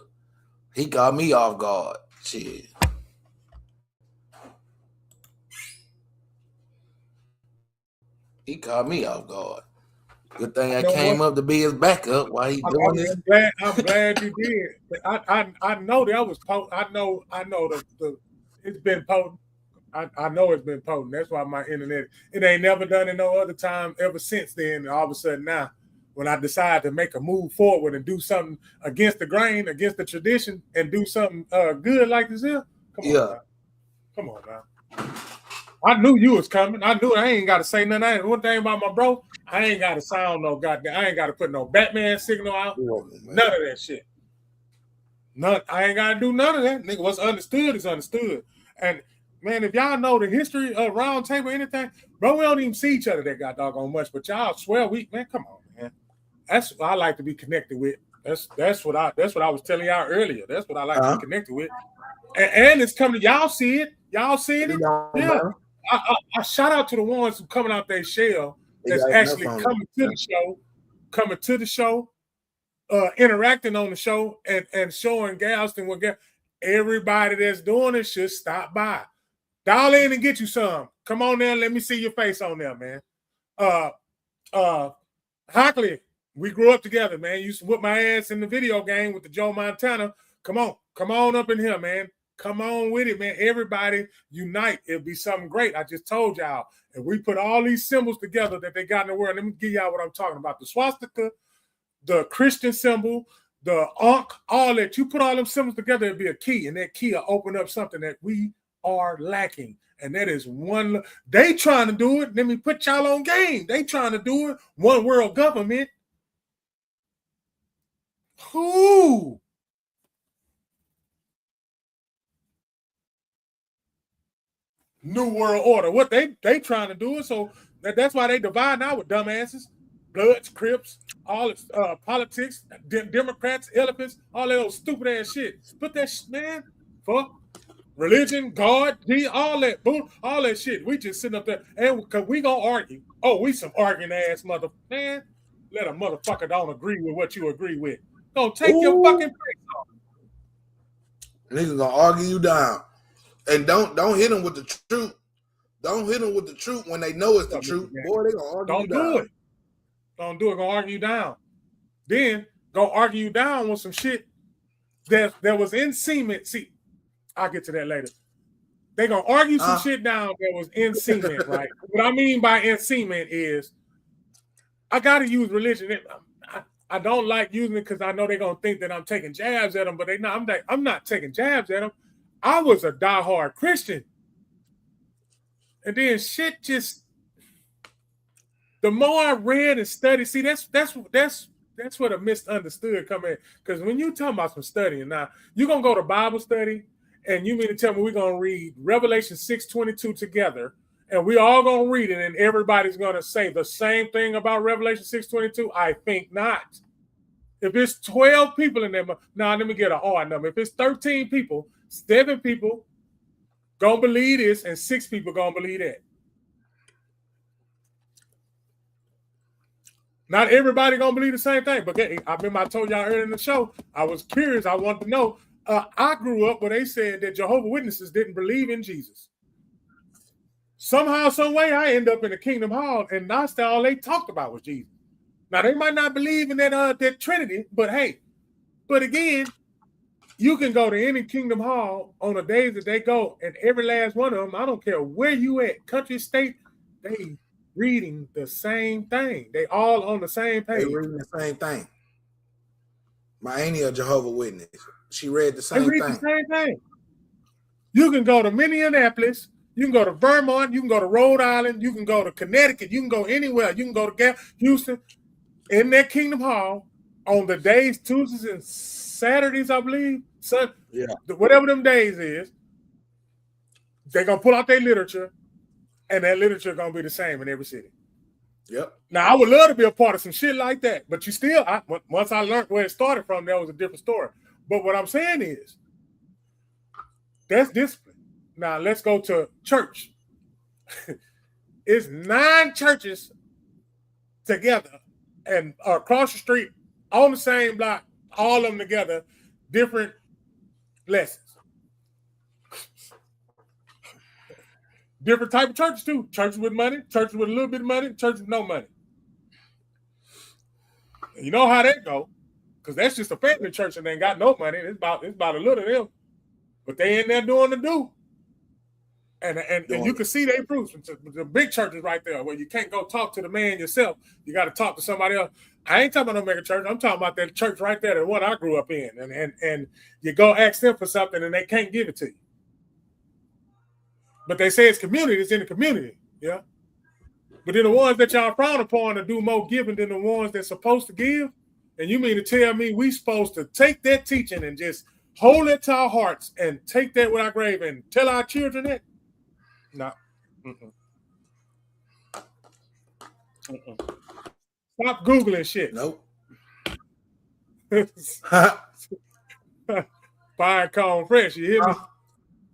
Speaker 3: He got me off guard. Shit. He caught me off guard. Good thing I came up to be his backup while he doing this.
Speaker 1: I'm glad you did. I know that was potent. I know the it's been potent. I know it's been potent. That's why my internet, it ain't never done it no other time ever since then. And all of a sudden now, when I decide to make a move forward and do something against the grain, against the tradition, and do something good like this here, come on now. I knew you was coming. I knew I ain't got to say nothing. One thing about my bro, I ain't got to sound no goddamn. I ain't got to put no Batman signal out. None of that shit. None. I ain't got to do none of that. Nigga, what's understood is understood. And man, if y'all know the history of Round Table or anything, bro, we don't even see each other that got doggone much. But y'all swear man, come on, man. That's what I like to be connected with. That's what I was telling y'all earlier. That's what I like to be connected with. And it's coming. Y'all see it. Y'all see it. Yeah. I shout out to the ones who coming out their shell that's actually coming to the show, interacting on the show and showing Galston what everybody that's doing it should stop by. Dial in and get you some. Come on there, let me see your face on there, man. Hockley, we grew up together, man. You used to whip my ass in the video game with the Joe Montana. Come on up in here, man. Come on with it, man. Everybody unite. It'll be something great. I just told y'all. And we put all these symbols together that they got in the world. Let me give y'all what I'm talking about. The swastika, the Christian symbol, the Ankh, all that. You put all them symbols together, it'll be a key, and that key will open up something that we are lacking. And that is one. They trying to do it. Let me put y'all on game. They trying to do it. One world government. Who? New world order. What they trying to do it. So that's why they divide now with dumbasses, Bloods, Crips, all this politics, Democrats, elephants, all that old stupid ass shit. Put that man, fuck. Religion, God, all that, boom, all that shit. We just sitting up there, and because we gonna argue. Oh, we some arguing ass mother man. Let a motherfucker don't agree with what you agree with. Don't take your fucking face off.
Speaker 3: Niggas gonna argue you down, and don't hit them with the truth. Don't hit them with the truth when they know it's the truth. Boy, they gonna argue you down.
Speaker 1: Don't do it. Don't do it. Gonna argue you down. Then go argue you down with some shit that was in cement. See. I'll get to that later. They're going to argue some shit down that was in cement, right? What I mean by in cement is I got to use religion. I don't like using it because I know they're going to think that I'm taking jabs at them, but I'm not taking jabs at them. I was a diehard Christian. And then shit just, the more I read and studied, see, that's what a misunderstood come in. Because when you talking about some studying, now, you're going to go to Bible study, and you mean to tell me we're going to read Revelation 6:22 together, and we all going to read it, and everybody's going to say the same thing about Revelation 6:22? I think not. If it's 12 people in there, now let me get an odd number. If it's 13 people, 7 people going to believe this, and 6 people going to believe that. Not everybody going to believe the same thing, but I remember I told y'all earlier in the show, I was curious, I wanted to know. I grew up where they said that Jehovah's Witnesses didn't believe in Jesus. Somehow, some way, I end up in the Kingdom Hall, and that's all they talked about was Jesus. Now, they might not believe in that Trinity, but hey, but again, you can go to any Kingdom Hall on the days that they go, and every last one of them, I don't care where you at, country, state, they reading the same thing. They all on the same page.
Speaker 3: They reading the same thing. My auntie a Jehovah's Witness. She read the same thing.
Speaker 1: The same thing. You can go to Minneapolis, you can go to Vermont, you can go to Rhode Island, you can go to Connecticut, you can go anywhere. You can go to Houston, in that Kingdom Hall on the days, Tuesdays and Saturdays, I believe. Whatever them days is, they're going to pull out their literature, and that literature going to be the same in every city.
Speaker 3: Yep.
Speaker 1: Now, I would love to be a part of some shit like that, but you still, once I learned where it started from, that was a different story. But what I'm saying is, that's discipline. Now, let's go to church. It's 9 churches together and across the street on the same block, all of them together, different lessons. Different type of churches, too. Churches with money, churches with a little bit of money, churches with no money. And you know how that go. Because that's just a family church and they ain't got no money. It's about a little of them. But they in there doing the do. And you can see they proofs. The big churches right there where you can't go talk to the man yourself. You got to talk to somebody else. I ain't talking about no mega church. I'm talking about that church right there, the one I grew up in. And you go ask them for something and they can't give it to you. But they say it's community. It's in the community. Yeah. But then the ones that y'all frown upon to do more giving than the ones that's supposed to give. And you mean to tell me we supposed to take that teaching and just hold it to our hearts and take that with our grave and tell our children that? No. Stop Googling shit.
Speaker 3: Nope.
Speaker 1: Fine cone fresh, you hear me?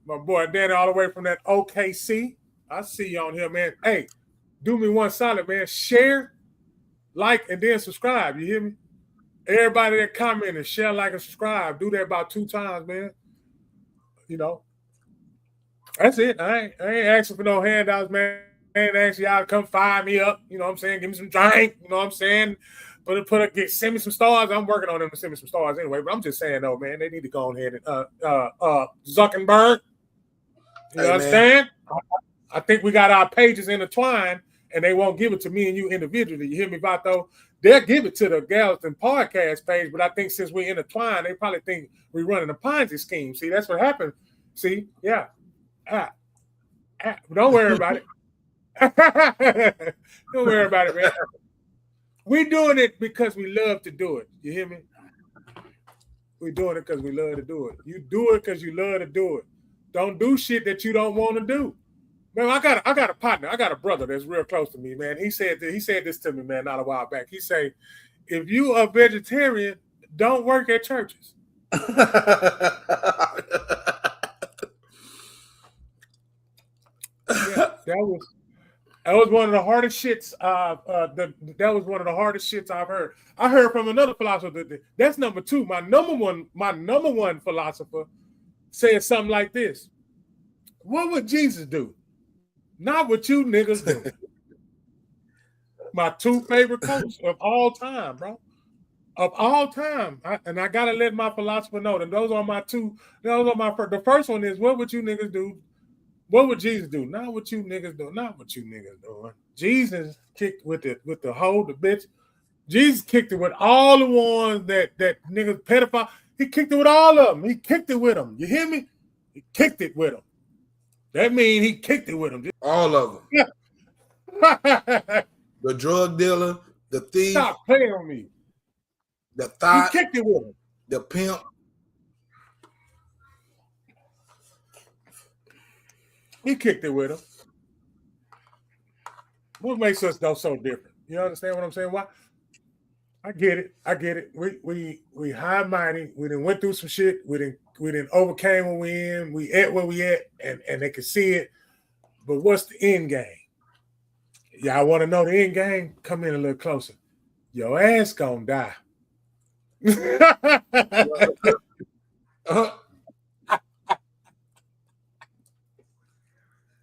Speaker 1: My boy Danny all the way from that OKC. I see you on here, man. Hey, do me one solid, man. Share, like, and then subscribe. You hear me? Everybody that commented, share, like, and subscribe. Do that about 2 times, man. You know. That's it. I ain't asking for no handouts, man. I ain't asking y'all to come fire me up. You know what I'm saying? Give me some drink. You know what I'm saying? Send me some stars. I'm working on them to send me some stars anyway. But I'm just saying, though, man, they need to go ahead and Zuckerberg. You understand? I think we got our pages intertwined, and they won't give it to me and you individually. You hear me, Vato? they'll give it to the Galveston podcast page, but I think since we're intertwined, they probably think we're running a Ponzi scheme. See, that's what happened. See, yeah. Don't worry about it. Don't worry about it, man. We're doing it because we love to do it. You hear me? We're doing it because we love to do it. You do it because you love to do it. Don't do shit that you don't want to do. Man, I got a partner. I got a brother that's real close to me, man. He said this to me, man, not a while back. He said, if you are vegetarian, don't work at churches. Yeah, that was one of the hardest shits. That was one of the hardest shits I've heard. I heard from another philosopher. That's number two. My number one philosopher said something like this: what would Jesus do? Not what you niggas do. My two favorite quotes of all time, bro. Of all time. I gotta let my philosopher know that those are my two. Those are my first. The first one is, what would you niggas do? What would Jesus do? Not what you niggas do. Not what you niggas doing. Jesus kicked with the bitch. Jesus kicked it with all the ones that niggas pedophile. He kicked it with all of them. He kicked it with them. You hear me? He kicked it with them. That means he kicked it with them.
Speaker 3: All of them.
Speaker 1: Yeah.
Speaker 3: The drug dealer, the thief.
Speaker 1: Stop playing on me.
Speaker 3: The thought.
Speaker 1: He kicked it with him.
Speaker 3: The pimp.
Speaker 1: He kicked it with him. What makes us though so different? You understand what I'm saying? Why? I get it. We high mighty. We done went through some shit. We done overcame where we in. We at where we at, and they can see it. But what's the end game? Y'all want to know the end game? Come in a little closer. Your ass gonna die.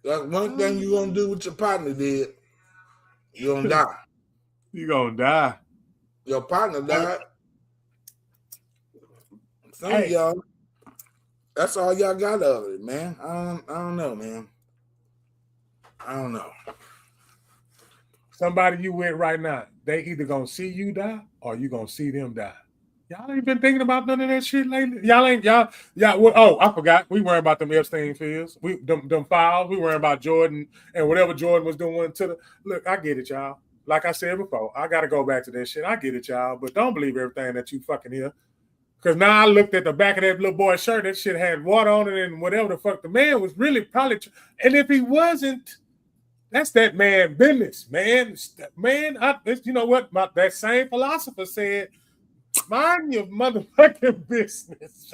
Speaker 3: That's one thing you're gonna do what your partner did. You're gonna die.
Speaker 1: You're gonna die.
Speaker 3: Your partner died. Some of y'all, that's all y'all got of it, man. I don't know, man. I don't know.
Speaker 1: Somebody you with right now, they either gonna see you die or you gonna see them die. Y'all ain't been thinking about none of that shit lately. Y'all. Oh, I forgot. We worrying about them Epstein fields. Them files. We worrying about Jordan and whatever Jordan was doing to the. Look, I get it, y'all. Like I said before, I got to go back to that shit. I get it, y'all. But don't believe everything that you fucking hear. Because now I looked at the back of that little boy's shirt. That shit had water on it and whatever the fuck. The man was really probably. And if he wasn't, that's that man business, man. Man, you know what? That same philosopher said, mind your motherfucking business.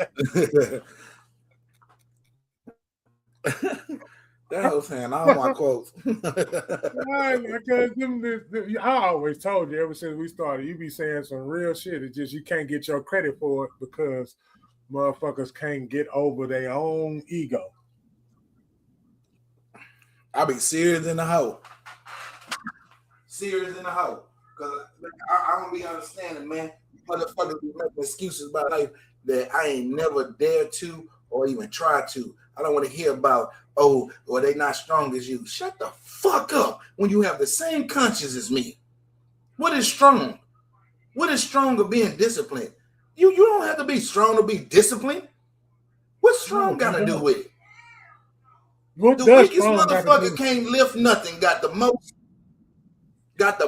Speaker 3: That was saying all my quotes.
Speaker 1: I always told you ever since we started, you be saying some real shit. It's just you can't get your credit for it because motherfuckers can't get over their own ego.
Speaker 3: I be serious in the hoe. Serious in the hoe. Because I don't be understanding, man. Motherfuckers be making excuses about life that I ain't never dared to or even tried to. I don't want to hear about, or they not strong as you. Shut the fuck up when you have the same conscience as me. What is strong? What is strong of being disciplined? You don't have to be strong to be disciplined. What's strong got to do with it? The weakest motherfucker can't lift nothing. Got the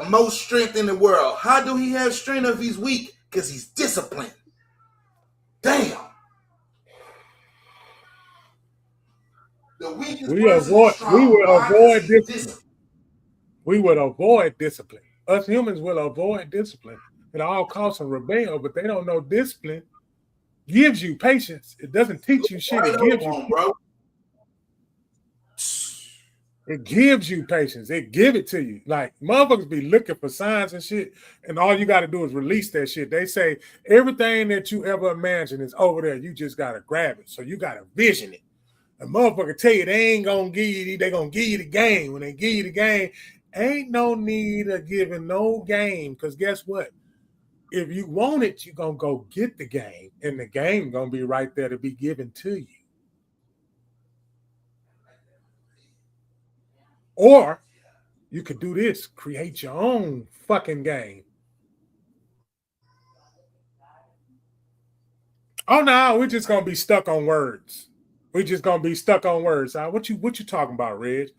Speaker 3: most strength in the world. How do he have strength if he's weak? Because he's disciplined. Damn. The weakest
Speaker 1: we would avoid discipline. Us humans will avoid discipline at all costs and rebel, but they don't know discipline gives you patience. It doesn't teach you shit. It gives you, bro. It gives you patience. It give it to you. Like motherfuckers be looking for signs and shit, and all you got to do is release that shit. They say everything that you ever imagine is over there. You just got to grab it. So you got to vision it. A motherfucker tell you they ain't gonna give you. They gonna give you the game. When they give you the game, ain't no need of giving no game. Because guess what? If you want it, you're gonna go get the game, and the game gonna be right there to be given to you. Or you could do this, create your own fucking game. Oh no, we're just gonna be stuck on words. We're just gonna be stuck on words. What you talking about, Reg?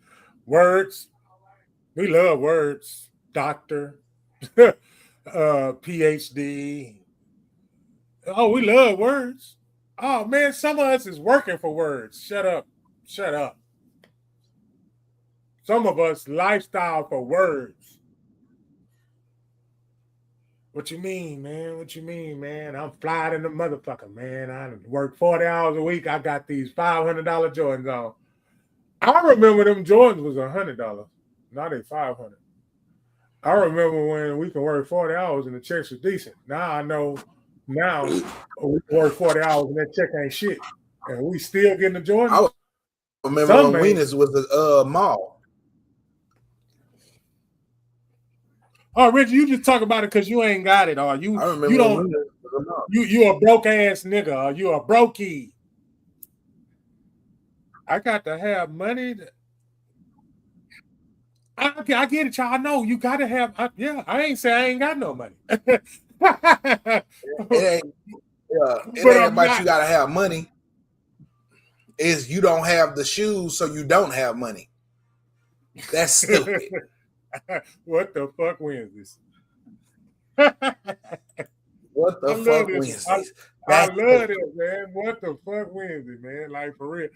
Speaker 1: Words. We love words. Doctor, PhD. Oh, we love words. Oh man, some of us is working for words. Shut up. Shut up. Some of us lifestyle for words. What you mean, man? What you mean, man? I'm flying in the motherfucker, man. I work 40 hours a week. I got these $500 Jordans on. I remember them Jordans was $100. Now they $500. I remember when we could work 40 hours and the checks were decent. Now I know now we work 40 hours and that check ain't shit. And we still getting the Jordans.
Speaker 3: I remember when Wieners was the mall.
Speaker 1: Oh, Richard, you just talk about it because you ain't got it, or you
Speaker 3: I remember
Speaker 1: you don't you a broke ass nigga, or you a brokey. I got to have money. I get it, y'all. I know you got to have. I ain't say I ain't got no money.
Speaker 3: It ain't about you got to have money. Is you don't have the shoes, so you don't have money. That's stupid.
Speaker 1: What the fuck Wednesdays?
Speaker 3: What the fuck Wednesdays?
Speaker 1: I love it, man. What the fuck Wednesday, man? Like for real.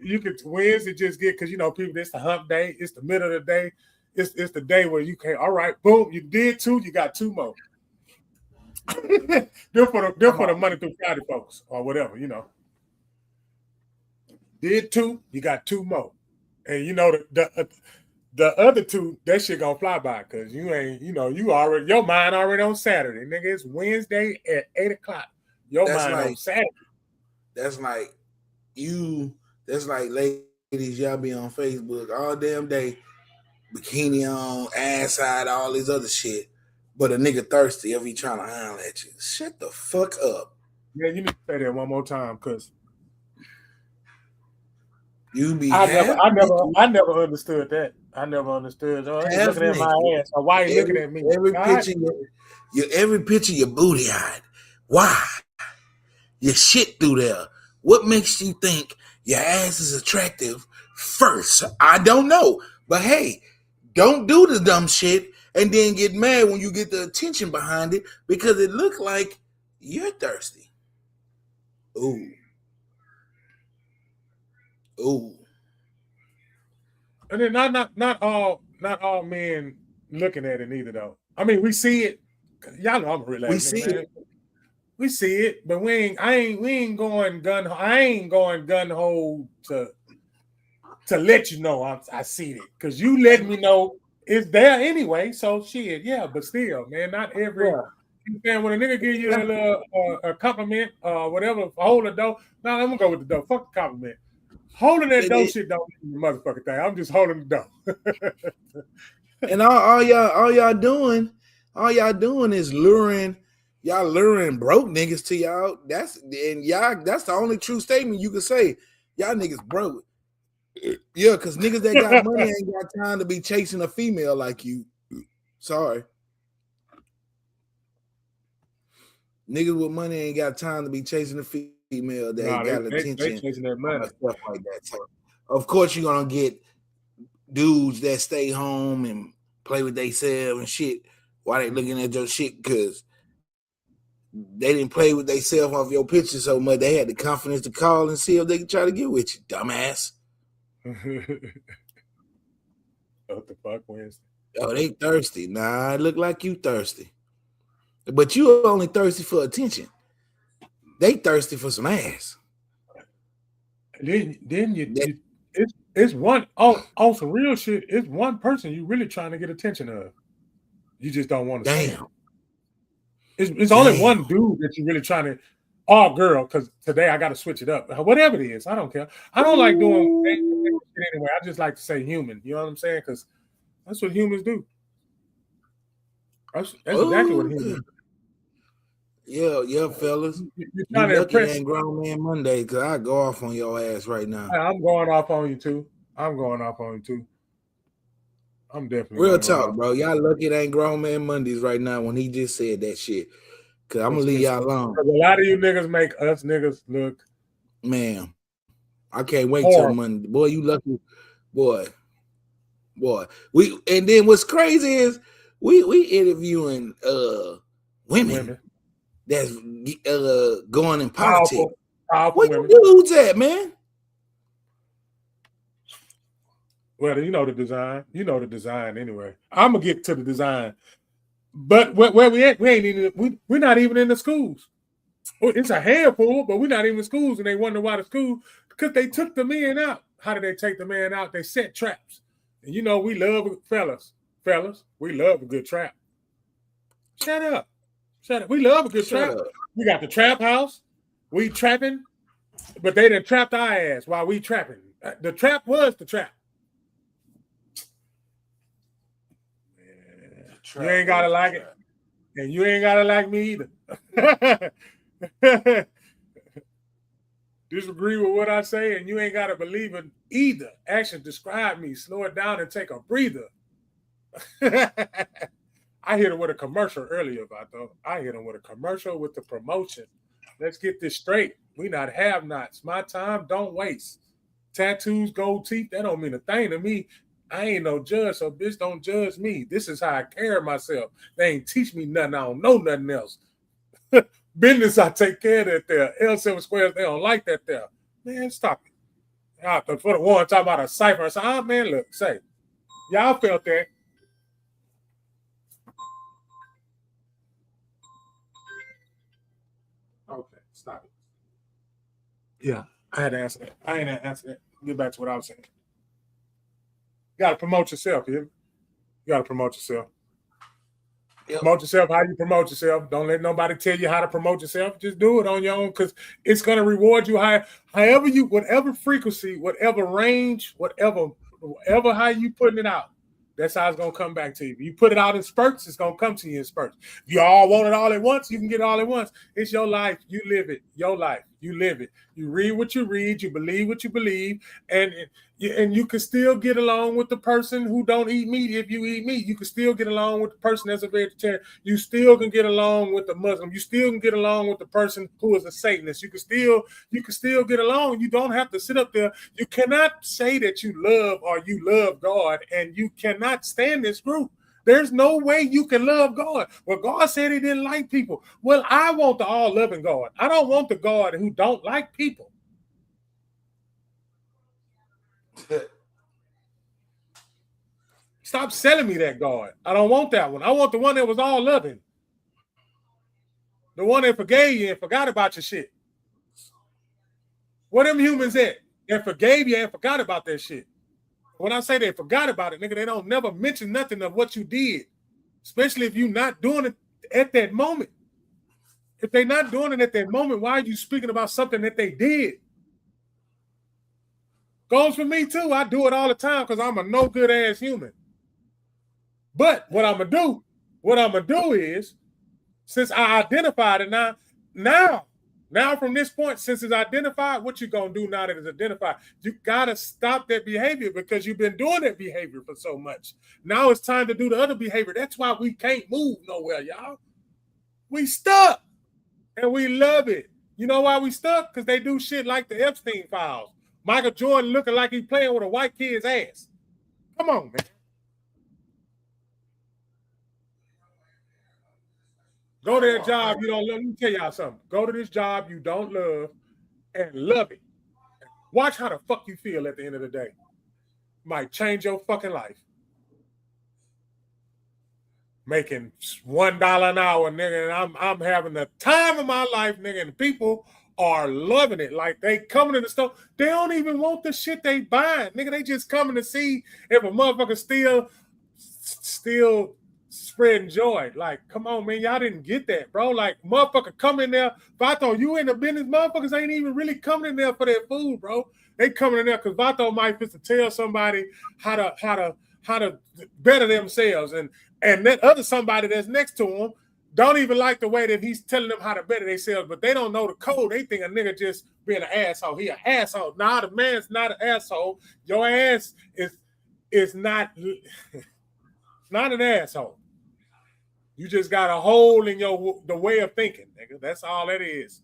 Speaker 1: You could Wednesday just get because people, it's the hump day, it's the middle of the day, it's the day where you can all right, boom, you did two, you got two more. They're for the Monday through Friday folks, or whatever, Did two, you got two more. And the other two, that shit gonna fly by because you ain't, you already, your mind already on Saturday. Nigga, it's Wednesday at 8 o'clock. Your mind on Saturday.
Speaker 3: That's like ladies, y'all be on Facebook all damn day, bikini on, ass side, all this other shit. But a nigga thirsty if he trying to holler at you. Shut the fuck up.
Speaker 1: Yeah, you need to say that one more time because
Speaker 3: you be
Speaker 1: I never understood that. I never understood. Oh, he's looking at my ass. Or why he looking at me?
Speaker 3: Every picture, your booty eyed. Why? Your shit through there. What makes you think your ass is attractive first? I don't know. But hey, don't do the dumb shit and then get mad when you get the attention behind it because it look like you're thirsty. Ooh.
Speaker 1: And then not all men looking at it either though. I mean, we see it. Y'all know I'm a real ass nigga, man. We see it, but we ain't going gun ho to let you know I see it because you let me know it's there anyway. So shit, yeah, but still, man, not every. You understand when a nigga give you a little a compliment, whatever, hold the door. No, I'm gonna go with the door. Fuck the compliment. Holding that door shit don't mean the motherfucking thing. I'm just holding the door.
Speaker 3: And all y'all doing is luring broke niggas to y'all. That's the only true statement you can say. Y'all niggas broke. Yeah, because niggas that got money ain't got time to be chasing a female like you. Sorry. Niggas with money ain't got time to be chasing a female that got attention.
Speaker 1: They chasing that money.
Speaker 3: Stuff like that. So, of course, you're going to get dudes that stay home and play with themselves and shit while they looking at your shit because they didn't play with themselves off your picture so much. They had the confidence to call and see if they could try to get with you, dumbass.
Speaker 1: What the fuck, Wednesday?
Speaker 3: Oh, they thirsty. Nah, it look like you thirsty. But you only thirsty for attention. They thirsty for some ass.
Speaker 1: Then it's one on some real shit. It's one person you really trying to get attention of. You just don't want to.
Speaker 3: Damn.
Speaker 1: It's only one dude that you really trying to. Oh, girl, because today I got to switch it up. Whatever it is, I don't care. I don't like doing shit anyway. I just like to say human. You know what I'm saying? Because that's what humans do. That's exactly what humans do.
Speaker 3: Yeah, fellas.
Speaker 1: You're trying to impress.
Speaker 3: Ain't Grown Man Monday because I go off on your ass right now.
Speaker 1: I'm going off on you too. I'm definitely
Speaker 3: real talk, bro. Y'all lucky it ain't Grown Man Mondays right now when he just said that shit. Cause I'm gonna leave y'all alone.
Speaker 1: A lot of you niggas make us niggas look.
Speaker 3: Man, I can't wait
Speaker 1: horrible.
Speaker 3: till Monday. Boy, you lucky. Boy. We and then what's crazy is we interviewing women that's going in politics.
Speaker 1: Powerful
Speaker 3: Where you dudes at, man?
Speaker 1: Well, you know the design. You know the design anyway. I'm gonna get to the design. But where we at, we're not even in the schools. It's a handful, but we're not even in schools, and they wonder why the school, because they took the men out. How did they take the man out? They set traps. And you know, we love fellas, we love a good trap. Shut up. We love a good trap. We got the trap house. We trapping, but they done trapped our ass while we trapping. The trap was the trap. You ain't gotta like it, and you ain't gotta like me either. Disagree with what I say, and you ain't gotta believe it either. Action describe me. Slow it down and take a breather. I hit him with a commercial earlier, Vato. I hit him with a commercial with the promotion. Let's get this straight. We not have-nots. My time don't waste. Tattoos, gold teeth, that don't mean a thing to me. I ain't no judge, so bitch, don't judge me. This is how I carry myself. They ain't teach me nothing. I don't know nothing else. Business, I take care of that there. L7 squares, they don't like that there. Man, stop it. For the one talking about a cipher, I said, man, look, say, y'all felt that. Okay, stop it. Yeah, I had to answer that. I ain't had to answer that. Get back to what I was saying. You got to promote yourself, you got to promote yourself. Yep. Promote yourself how you promote yourself. Don't let nobody tell you how to promote yourself. Just do it on your own, because it's going to reward you however you, whatever frequency, whatever range, whatever how you putting it out. That's how it's going to come back to you. If you put it out in spurts, it's going to come to you in spurts. If you all want it all at once, you can get it all at once. It's your life. You live it. Your life. You live it. You read what you read. You believe what you believe. And you can still get along with the person who don't eat meat if you eat meat. You can still get along with the person that's a vegetarian. You still can get along with the Muslim. You still can get along with the person who is a Satanist. You can still get along. You don't have to sit up there. You cannot say that you love God, and you cannot stand this group. There's no way you can love God. Well, God said he didn't like people. Well, I want the all-loving God. I don't want the God who don't like people. Stop selling me that God. I don't want that one. I want the one that was all-loving. The one that forgave you and forgot about your shit. Where them humans at? That forgave you and forgot about that shit. When I say they forgot about it, nigga, they don't never mention nothing of what you did, especially if you're not doing it at that moment. If they're not doing it at that moment, why are you speaking about something that they did? Goes for me too. I do it all the time because I'm a no good ass human. But what I'm gonna do is, since I identified it now from this point, since it's identified, what you gonna do now that it's identified? You gotta stop that behavior because you've been doing that behavior for so much. Now it's time to do the other behavior. That's why we can't move nowhere, y'all. We stuck, and we love it. You know why we stuck? Because they do shit like the Epstein files. Michael Jordan looking like he's playing with a white kid's ass. Come on, man. Go to that job you don't love. Let me tell y'all something. Go to this job you don't love and love it. Watch how the fuck you feel at the end of the day. Might change your fucking life. Making $1 an hour, nigga, and I'm having the time of my life, nigga, and people are loving it. Like, they coming to the store. They don't even want the shit they buying. Nigga, they just coming to see if a motherfucker still spreading joy. Like, come on, man, y'all didn't get that, bro. Like, motherfucker come in there. Vato, you in the business, motherfuckers ain't even really coming in there for their food, bro. They coming in there because Vato might fit to tell somebody how to better themselves, and that other somebody that's next to him don't even like the way that he's telling them how to better themselves, but they don't know the code. They think a nigga just being an asshole. He an asshole. Nah, the man's not an asshole. Your ass is not not an asshole. You just got a hole in the way of thinking, nigga. That's all that is.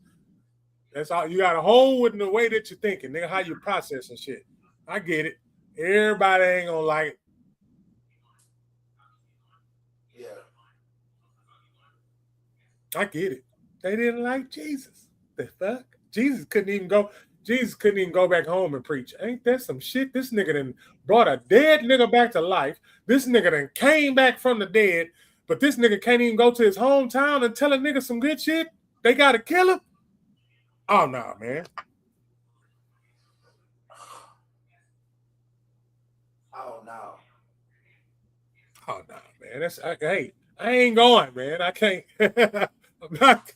Speaker 1: That's all. You got a hole in the way that you're thinking, nigga, how you processing shit. I get it. Everybody ain't gonna like it.
Speaker 3: Yeah.
Speaker 1: I get it. They didn't like Jesus. The fuck? Jesus couldn't even go back home and preach. Ain't that some shit? This nigga done brought a dead nigga back to life. This nigga done came back from the dead, but this nigga can't even go to his hometown and tell a nigga some good shit. They gotta kill him. Oh no, man.
Speaker 3: Oh no.
Speaker 1: Oh no, man. Hey, I ain't going, man. I can't. I'm not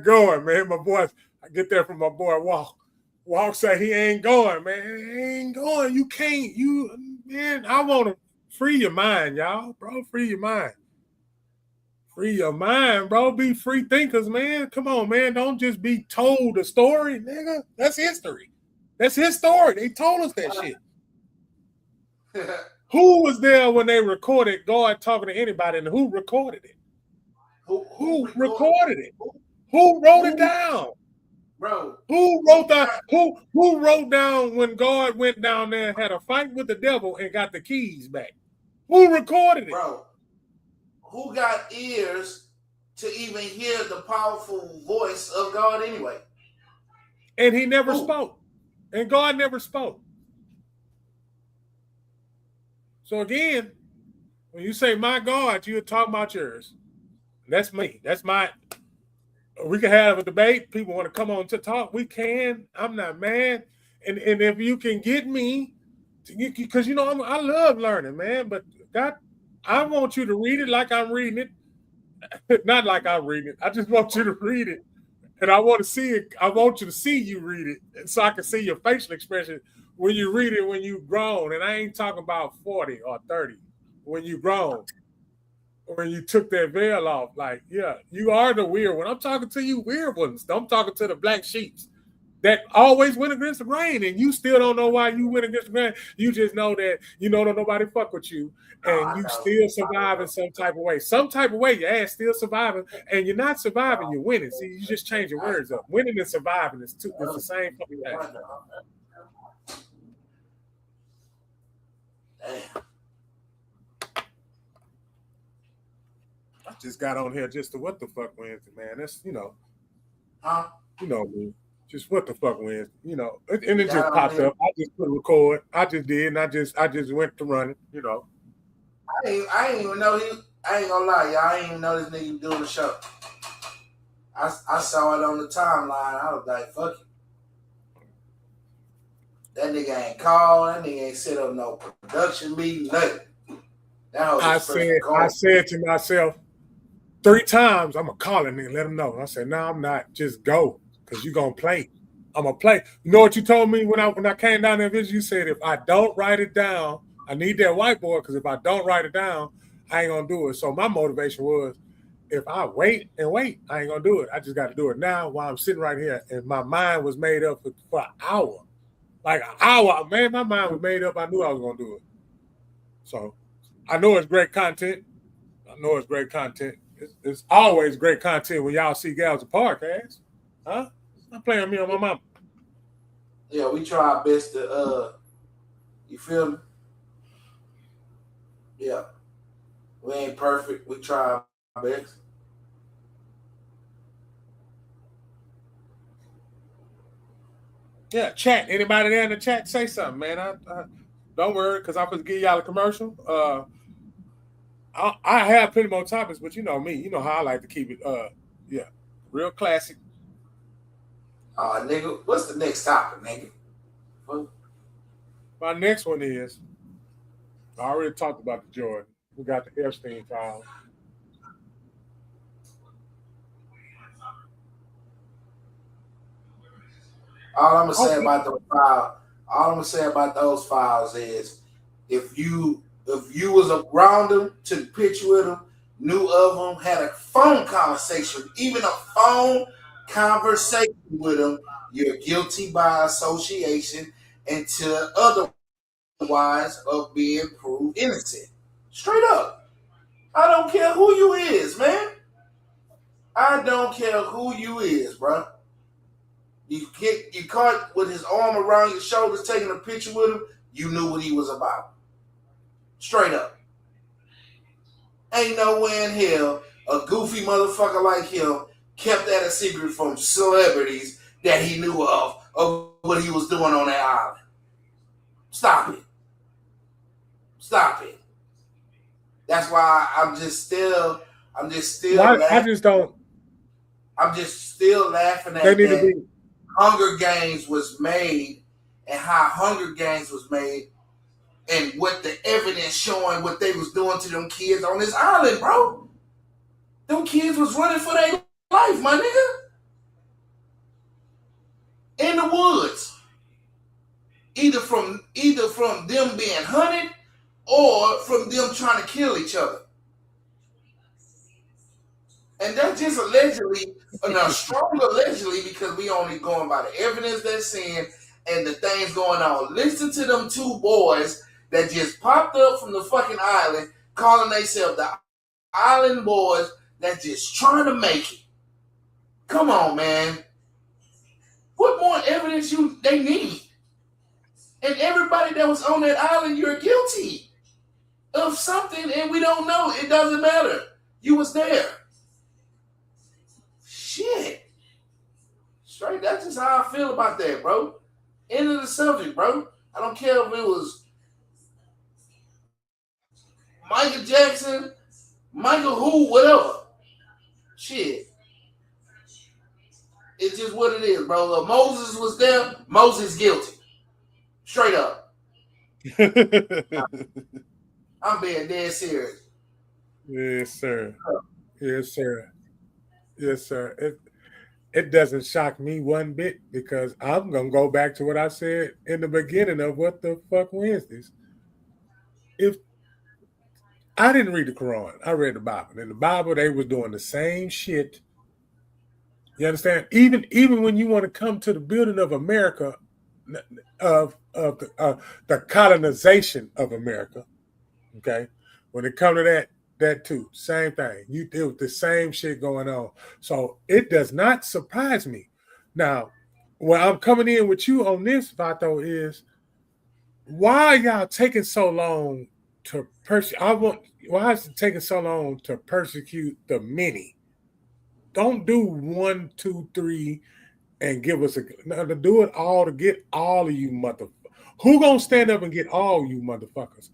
Speaker 1: going, man. My boy, I get that from my boy Walk. Walk say he ain't going, man. He ain't going. You can't. Man, I want to free your mind, y'all. Bro, free your mind. Free your mind, bro. Be free thinkers, man. Come on, man. Don't just be told a story, nigga. That's history. That's his story. They told us that shit. Who was there when they recorded God talking to anybody, and who recorded it? Who recorded it? Who wrote it down?
Speaker 3: Bro.
Speaker 1: Who wrote down when God went down there and had a fight with the devil and got the keys back? Who recorded it?
Speaker 3: Bro. Who got ears to even hear the powerful voice of God anyway?
Speaker 1: And he never spoke. And God never spoke. So again, when you say my God, you're talking about yours. That's me. That's my. We can have a debate. People want to come on to talk. We can. I'm not mad. And if you can get me, because I love learning, man. But God, I want you to read it like I'm reading it. Not like I'm reading it. I just want you to read it. And I want to see it. I want you to see you read it, so I can see your facial expression when you read it when you grown. And I ain't talking about 40 or 30. When you grown. When you took that veil off, like, yeah, you are the weird one. I'm talking to you weird ones. I'm talking to the black sheeps that always went against the grain, and you still don't know why you went against the grain. You just know that don't nobody fuck with you, and you still survive in some type of way. Some type of way, your ass still surviving, and you're not surviving, you're winning. See, you just change your words up. Winning and surviving is the same fucking thing.
Speaker 3: Damn.
Speaker 1: I just got on here just to what the fuck Wednesday, man. That's
Speaker 3: Huh?
Speaker 1: Me. Just what the fuck Wednesday, and it just popped up. I just put record. I just did, and I just went to run it,
Speaker 3: I ain't even know I ain't gonna lie, y'all. I ain't even know this nigga doing the show. I saw it on the timeline. I was like, fuck it. That nigga ain't called. That nigga ain't set up no production meeting, nothing.
Speaker 1: I said to myself 3 times, I'm going to call him and let him know. I said, no, I'm not. Just go, because you're going to play. I'm going to play. You know what you told me when I came down there? You said, if I don't write it down, I need that whiteboard, because if I don't write it down, I ain't going to do it. So my motivation was, if I wait, I ain't going to do it. I just got to do it now while I'm sitting right here. And my mind was made up for an hour. Like an hour. Man, my mind was made up. I knew I was going to do it. So I know it's great content. It's always great content when y'all see Gals of Podcast. Huh? I'm playing me on my mama.
Speaker 3: Yeah, we try our best to you feel me? Yeah. We ain't perfect. We try our best.
Speaker 1: Yeah, chat. Anybody there in the chat, say something, man. I don't worry, because I'm going to give y'all a commercial. I have plenty more topics, but you know me. You know how I like to keep it, real classic.
Speaker 3: Nigga, what's the next topic, nigga? What?
Speaker 1: My next one is, I already talked about the Jordan. We got the Epstein file.
Speaker 3: All I'm gonna say about those files is, if you was around them, took a picture with them, knew of them, had a phone conversation, even a phone conversation with them, you're guilty by association until otherwise of being proved innocent. Straight up. I don't care who you is, man. I don't care who you is, bro. You caught with his arm around your shoulders taking a picture with him, you knew what he was about. Straight up. Ain't no way in hell a goofy motherfucker like him kept that a secret from celebrities that he knew of what he was doing on that island. Stop it. Stop it. That's why I'm just still
Speaker 1: I just don't.
Speaker 3: I'm just still laughing at
Speaker 1: They need
Speaker 3: that.
Speaker 1: to be.
Speaker 3: Hunger Games was made and how Hunger Games was made and what the evidence showing what they was doing to them kids on this island, bro. Them kids was running for their life, my nigga. In the woods. Either from them being hunted or from them trying to kill each other. And that's just allegedly, now strong allegedly, because we only going by the evidence that's seen and the things going on. Listen to them two boys that just popped up from the fucking island, calling themselves the Island Boys that just trying to make it. Come on, man. What more evidence they need? And everybody that was on that island, you're guilty of something, and we don't know. It doesn't matter. You was there. Shit. Straight, that's just how I feel about that, bro. End of the subject, bro. I don't care if it was Michael Jackson, Michael who, whatever. Shit. It's just what it is, bro. If Moses was there, Moses guilty. Straight up. I'm being dead serious.
Speaker 1: Yes, sir. Yes, sir. Yes, sir. It doesn't shock me one bit because I'm gonna go back to what I said in the beginning of What the Fuck Wednesdays. If I didn't read the Quran, I read the Bible. In the Bible, they was doing the same shit. You understand? Even when you want to come to the building of America, of the colonization of America, okay? When it comes to that too, same thing. It was the same shit going on. So it does not surprise me. Now, what I'm coming in with you on this, Vato, is why are y'all taking so long to why is it taking so long to persecute the many? Don't do 1, 2, 3 and give us to do it all to get all of you motherfuckers. Who gonna stand up and get all you motherfuckers?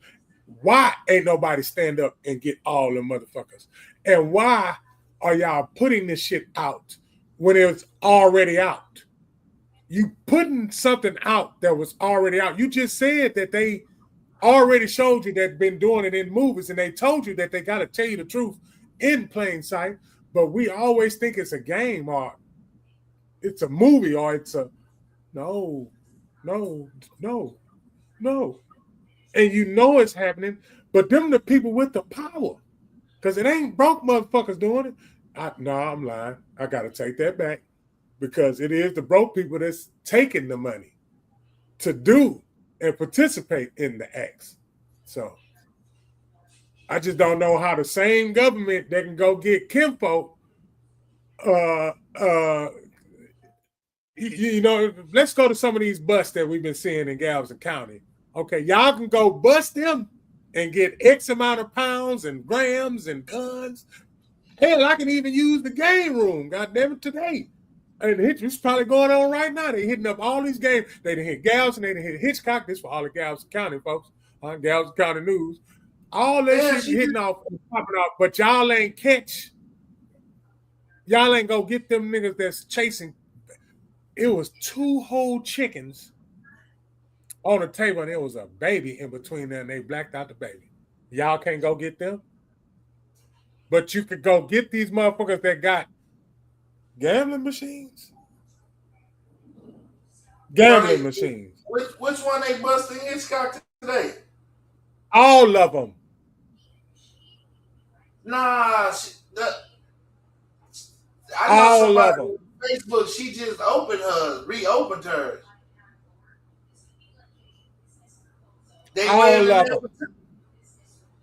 Speaker 1: Why ain't nobody stand up and get all the motherfuckers? And why are y'all putting this shit out when it's already out? You putting something out that was already out. You just said that they already showed you that been doing it in movies, and they told you that they got to tell you the truth in plain sight. But we always think it's a game or it's a movie or it's a no. And you know it's happening, but them the people with the power. Because it ain't broke motherfuckers doing it. I'm lying. I got to take that back. Because it is the broke people that's taking the money to do and participate in the acts. So I just don't know how the same government that can go get kinfolk, let's go to some of these busts that we've been seeing in Galveston County. Okay, y'all can go bust them and get X amount of pounds and grams and guns. Hell, I can even use the game room, goddamn it, today. And it's probably going on right now. They're hitting up all these games. They done hit Galveston, they done hit Hitchcock. This for all the Galveston County folks, Galveston County News. All that shit hitting off and popping off, but y'all ain't go get them niggas that's chasing. It was 2 whole chickens on the table, and there was a baby in between there, and they blacked out the baby. Y'all can't go get them? But you could go get these motherfuckers that got gambling machines. Gambling machines.
Speaker 3: Which one they busted in Hitchcock today?
Speaker 1: All of them.
Speaker 3: Nah,
Speaker 1: all of them.
Speaker 3: On Facebook, she just reopened hers.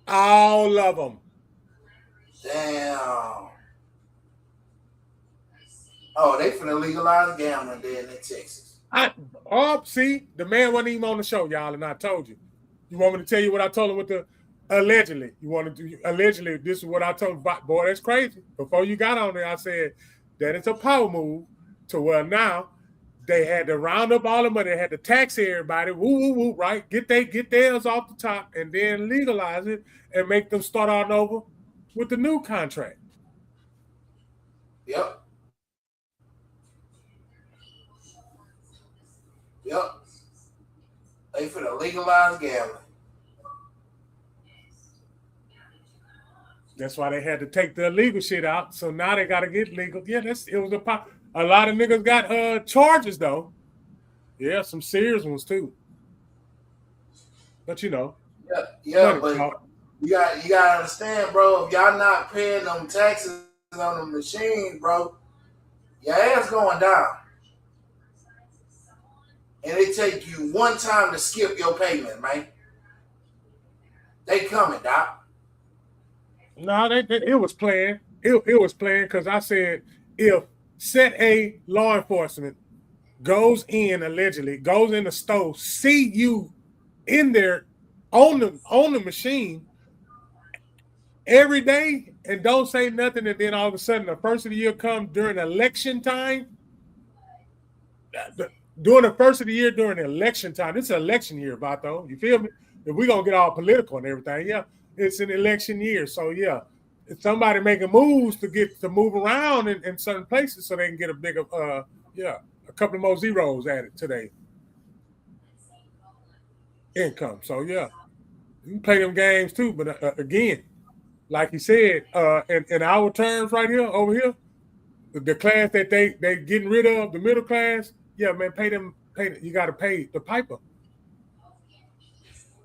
Speaker 1: All of them.
Speaker 3: Damn. Oh, they finna legalize gambling there in Texas.
Speaker 1: See, the man wasn't even on the show, y'all, and I told you. You want me to tell you what I told him with the allegedly? You want to do allegedly? This is what I told him. Boy, that's crazy. Before you got on there, I said that it's a power move to where now they had to round up all the money. They had to tax everybody. Woo, woo, woo, right? Get theirs off the top and then legalize it and make them start all over with the new contract.
Speaker 3: Yep. Yep. They finna legalize gambling.
Speaker 1: That's why they had to take the illegal shit out. So now they got to get legal. Yeah, it was a lot of niggas got charges though. Yeah, some serious ones too. But you know.
Speaker 3: Yeah, but you gotta understand, bro. If y'all not paying them taxes on the machine, bro, your ass going down. And it take you one time to skip your payment, man. They coming, Doc.
Speaker 1: No, it was planned. It was planned because I said if set A law enforcement goes in allegedly, goes in the store, see you in there on the machine every day and don't say nothing, and then all of a sudden the first of the year comes during election time. During the first of the year, during election time, it's an election year, Vato. You feel me? If we're gonna get all political and everything, yeah, it's an election year. So yeah, if somebody making moves to move around in certain places so they can get a bigger a couple of more zeros added to their income. So yeah, you can play them games too. But again, like you said, in our terms right here, over here, the class that they getting rid of, the middle class, yeah, man, pay them. You got to pay the piper.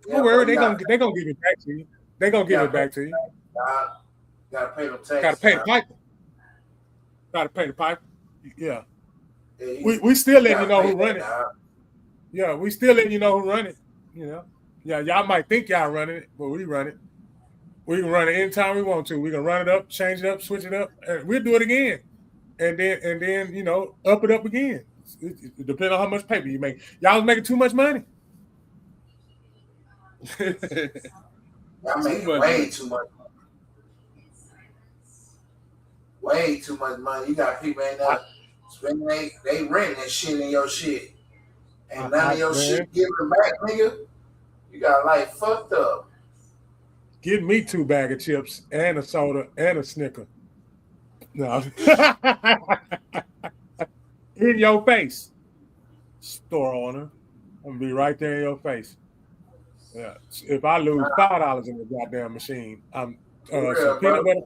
Speaker 1: Don't worry, they're gonna give it back to you. They're gonna give it back to you.
Speaker 3: Gotta pay them taxes.
Speaker 1: Gotta pay the piper. Gotta pay the piper. Yeah. We still letting you know who run it. Yeah, we still letting you know who run it. You know. Yeah, y'all might think y'all running it, but we run it. We can run it anytime we want to. We can run it up, change it up, switch it up, and we'll do it again. And then you know, up it up again. It depends on how much paper you make. Y'all was making too much money.
Speaker 3: Y'all making way too much money. Way too much money. You got people in there spending they renting that shit in your shit. And none of your shit giving back, nigga. You got life fucked up.
Speaker 1: Give me 2 bags of chips and a soda and a Snicker. No. In your face. Store owner. I'm gonna be right there in your face. Yeah. If I lose $5 in the goddamn machine, I'm some peanut butter.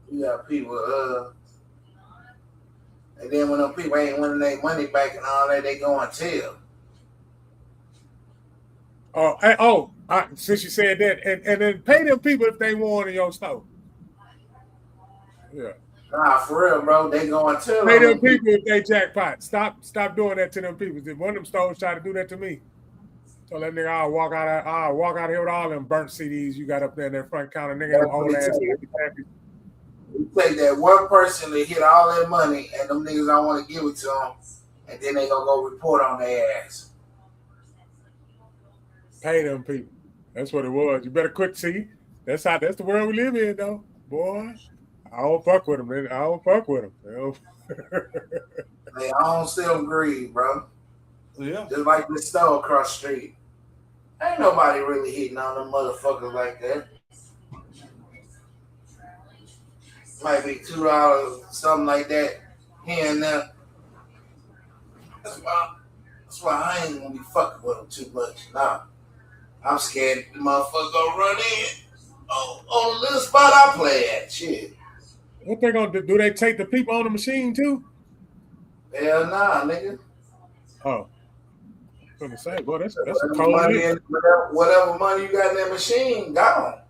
Speaker 3: You got people, and then when them people ain't winning their money back and all that, they go and tell.
Speaker 1: Since you said that, and then pay them people if they won in your store. Yeah.
Speaker 3: Nah, for real, bro. They go and tell.
Speaker 1: Pay them people if they jackpot. Stop doing that to them people. If one of them stores try to do that to me, so that nigga, I'll walk out here with all them burnt CDs you got up there in that front counter, nigga. Them old ass.
Speaker 3: You take that one person to hit all their money, and them niggas don't want to give it to them, and then they gonna go report on their ass.
Speaker 1: Pay them people. That's what it was. You better quit. See, that's the world we live in, though, boy. I don't fuck with them. Man. I don't fuck with them.
Speaker 3: They all sell greed, bro.
Speaker 1: Yeah.
Speaker 3: Just like the store across the street. Ain't nobody really hitting on them motherfuckers like that. Might be $2, something like that, here and there. That's why I ain't gonna be fucking with them too much. Nah. I'm scared the motherfucker gonna run in on the little spot I play at. Shit.
Speaker 1: What they gonna do? Do they take the people on the machine too?
Speaker 3: Hell nah, nigga.
Speaker 1: Oh. I was gonna say, boy, that's a cold
Speaker 3: whatever money you got in that machine, gone.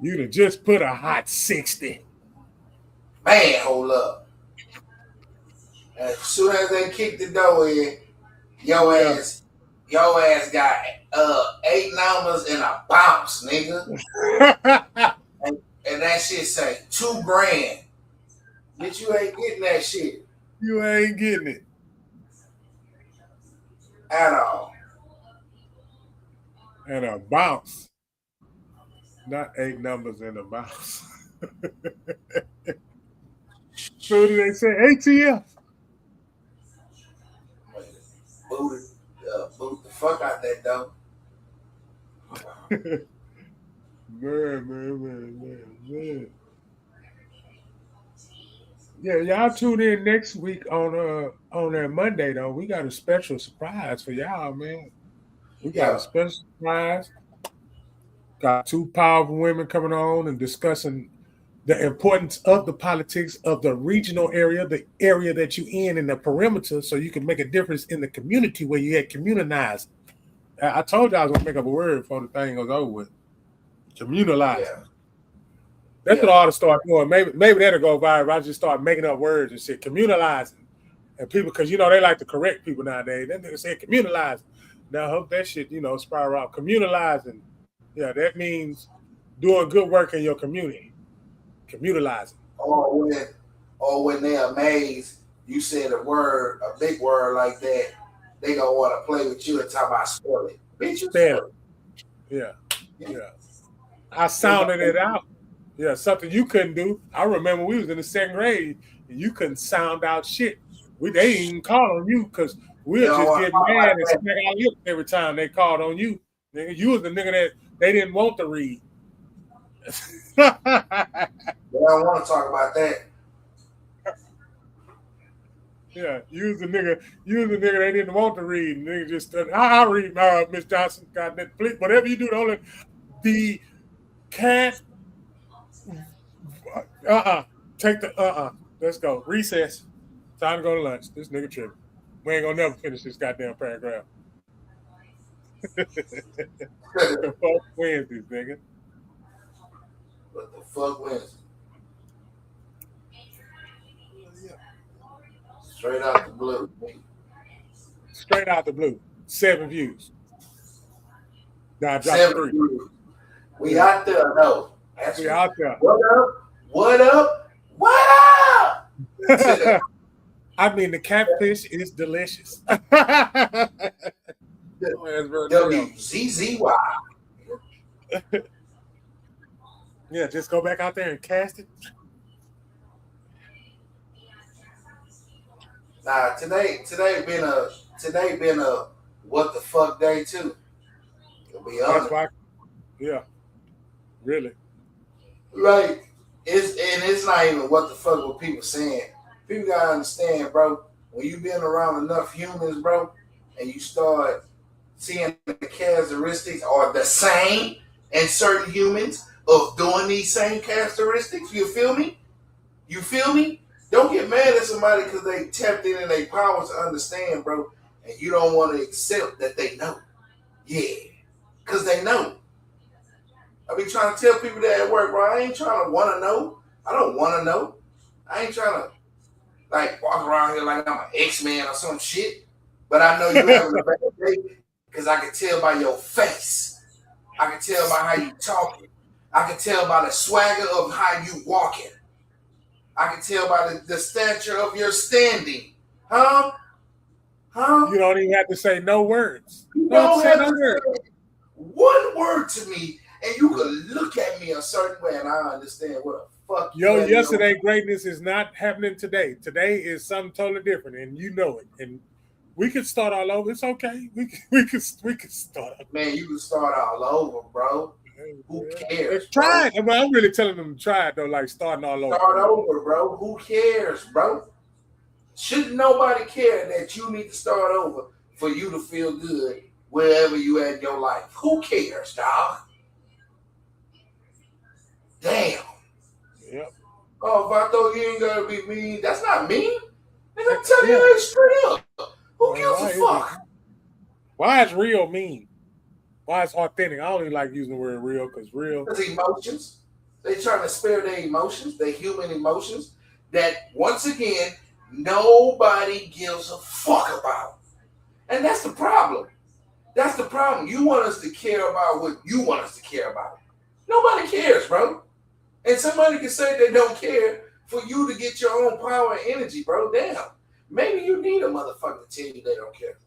Speaker 1: You'd have just put a hot 60.
Speaker 3: Man, hold up. As soon as they kick the door in, your ass Your ass got 8 numbers and a bounce, nigga. and that shit say $2,000. Bitch, you ain't getting that shit.
Speaker 1: You ain't getting it.
Speaker 3: At all.
Speaker 1: And a bounce. Not 8 numbers and a bounce. So do they say ATF?
Speaker 3: Boot the fuck out that though.
Speaker 1: Man. Yeah, y'all tune in next week on that Monday though. We got a special surprise for y'all, man. We got a special surprise. Got 2 powerful women coming on and discussing the importance of the politics of the regional area, the area that you in the perimeter, so you can make a difference in the community where you had communalized. I told you I was gonna make up a word before the thing goes over with. Communalized. Yeah. That's what I ought to start doing. Maybe that'll go viral. I just start making up words and shit, communalizing. And people, because they like to correct people nowadays. That nigga said communalizing. Now I hope that shit, spiral out. Communalizing. Yeah, that means doing good work in your community. Communalizing.
Speaker 3: Or when they're amazed you said a big word like that, they gonna want to play with you and talk about spell it. Bitch, you spell
Speaker 1: it. Yeah. I sounded it out. Yeah, something you couldn't do. I remember we was in the 2nd grade and you couldn't sound out shit. They didn't even call on you because we'll just get mad and smack our lips every time they called on you. Nigga, you was the nigga that they didn't want to read.
Speaker 3: They don't want to talk about that.
Speaker 1: Yeah, you was the nigga they didn't want to read. And nigga just I'll read Miss Johnson. God, please, whatever you do, don't the cat. Take the Let's go. Recess. Time to go to lunch. This nigga tripping. We ain't gonna never finish this goddamn paragraph. The fuck Wednesdays, nigga.
Speaker 3: What the fuck Wednesday? Straight out the blue.
Speaker 1: Straight out the blue. 7 views. Now I dropped 3.
Speaker 3: Views. We out there though.
Speaker 1: We out there.
Speaker 3: What up?
Speaker 1: I mean, the catfish is delicious.
Speaker 3: WZZY.
Speaker 1: Yeah, just go back out there and cast it.
Speaker 3: Nah, today been a what the fuck day too. To be honest.
Speaker 1: Yeah. Really.
Speaker 3: Right. It's not even what the fuck what people saying. People gotta understand, bro. When you been around enough humans, bro, and you start seeing the characteristics are the same in certain humans of doing these same characteristics, you feel me? Don't get mad at somebody because they tapped in their powers to understand, bro, and you don't want to accept that they know. Yeah, because they know. I be trying to tell people that at work, bro, I ain't trying to want to know. I don't want to know. I ain't trying to, walk around here like I'm an X-Man or some shit. But I know you having a bad day because I can tell by your face. I can tell by how you talking. I can tell by the swagger of how you walking. I can tell by the stature of your standing. Huh?
Speaker 1: You don't even have to say no words.
Speaker 3: You don't have to say one word to me, and you can look at me a certain way, and I understand what the fuck.
Speaker 1: Yesterday greatness is not happening today. Today is something totally different, and you know it. And we could start all over. It's okay. We could start.
Speaker 3: Man, you can start all over, bro. Who cares?
Speaker 1: Try it. I'm really telling them to try it though, like starting all over.
Speaker 3: Start over, bro. Who cares, bro? Shouldn't nobody care that you need to start over for you to feel good wherever you at in your life? Who cares, dog? Damn.
Speaker 1: Yep.
Speaker 3: Oh, Vato, you ain't gonna be mean. That's not mean. I'm telling you that straight up. Who gives a fuck?
Speaker 1: Why is real mean? Why is authentic? I don't even like using the word real because real.
Speaker 3: Because emotions. They trying to spare their emotions, their human emotions, that once again, nobody gives a fuck about. And that's the problem. That's the problem. You want us to care about what you want us to care about. Nobody cares, bro. And somebody can say they don't care for you to get your own power and energy, bro. Damn. Maybe you need a motherfucker to tell you they don't care.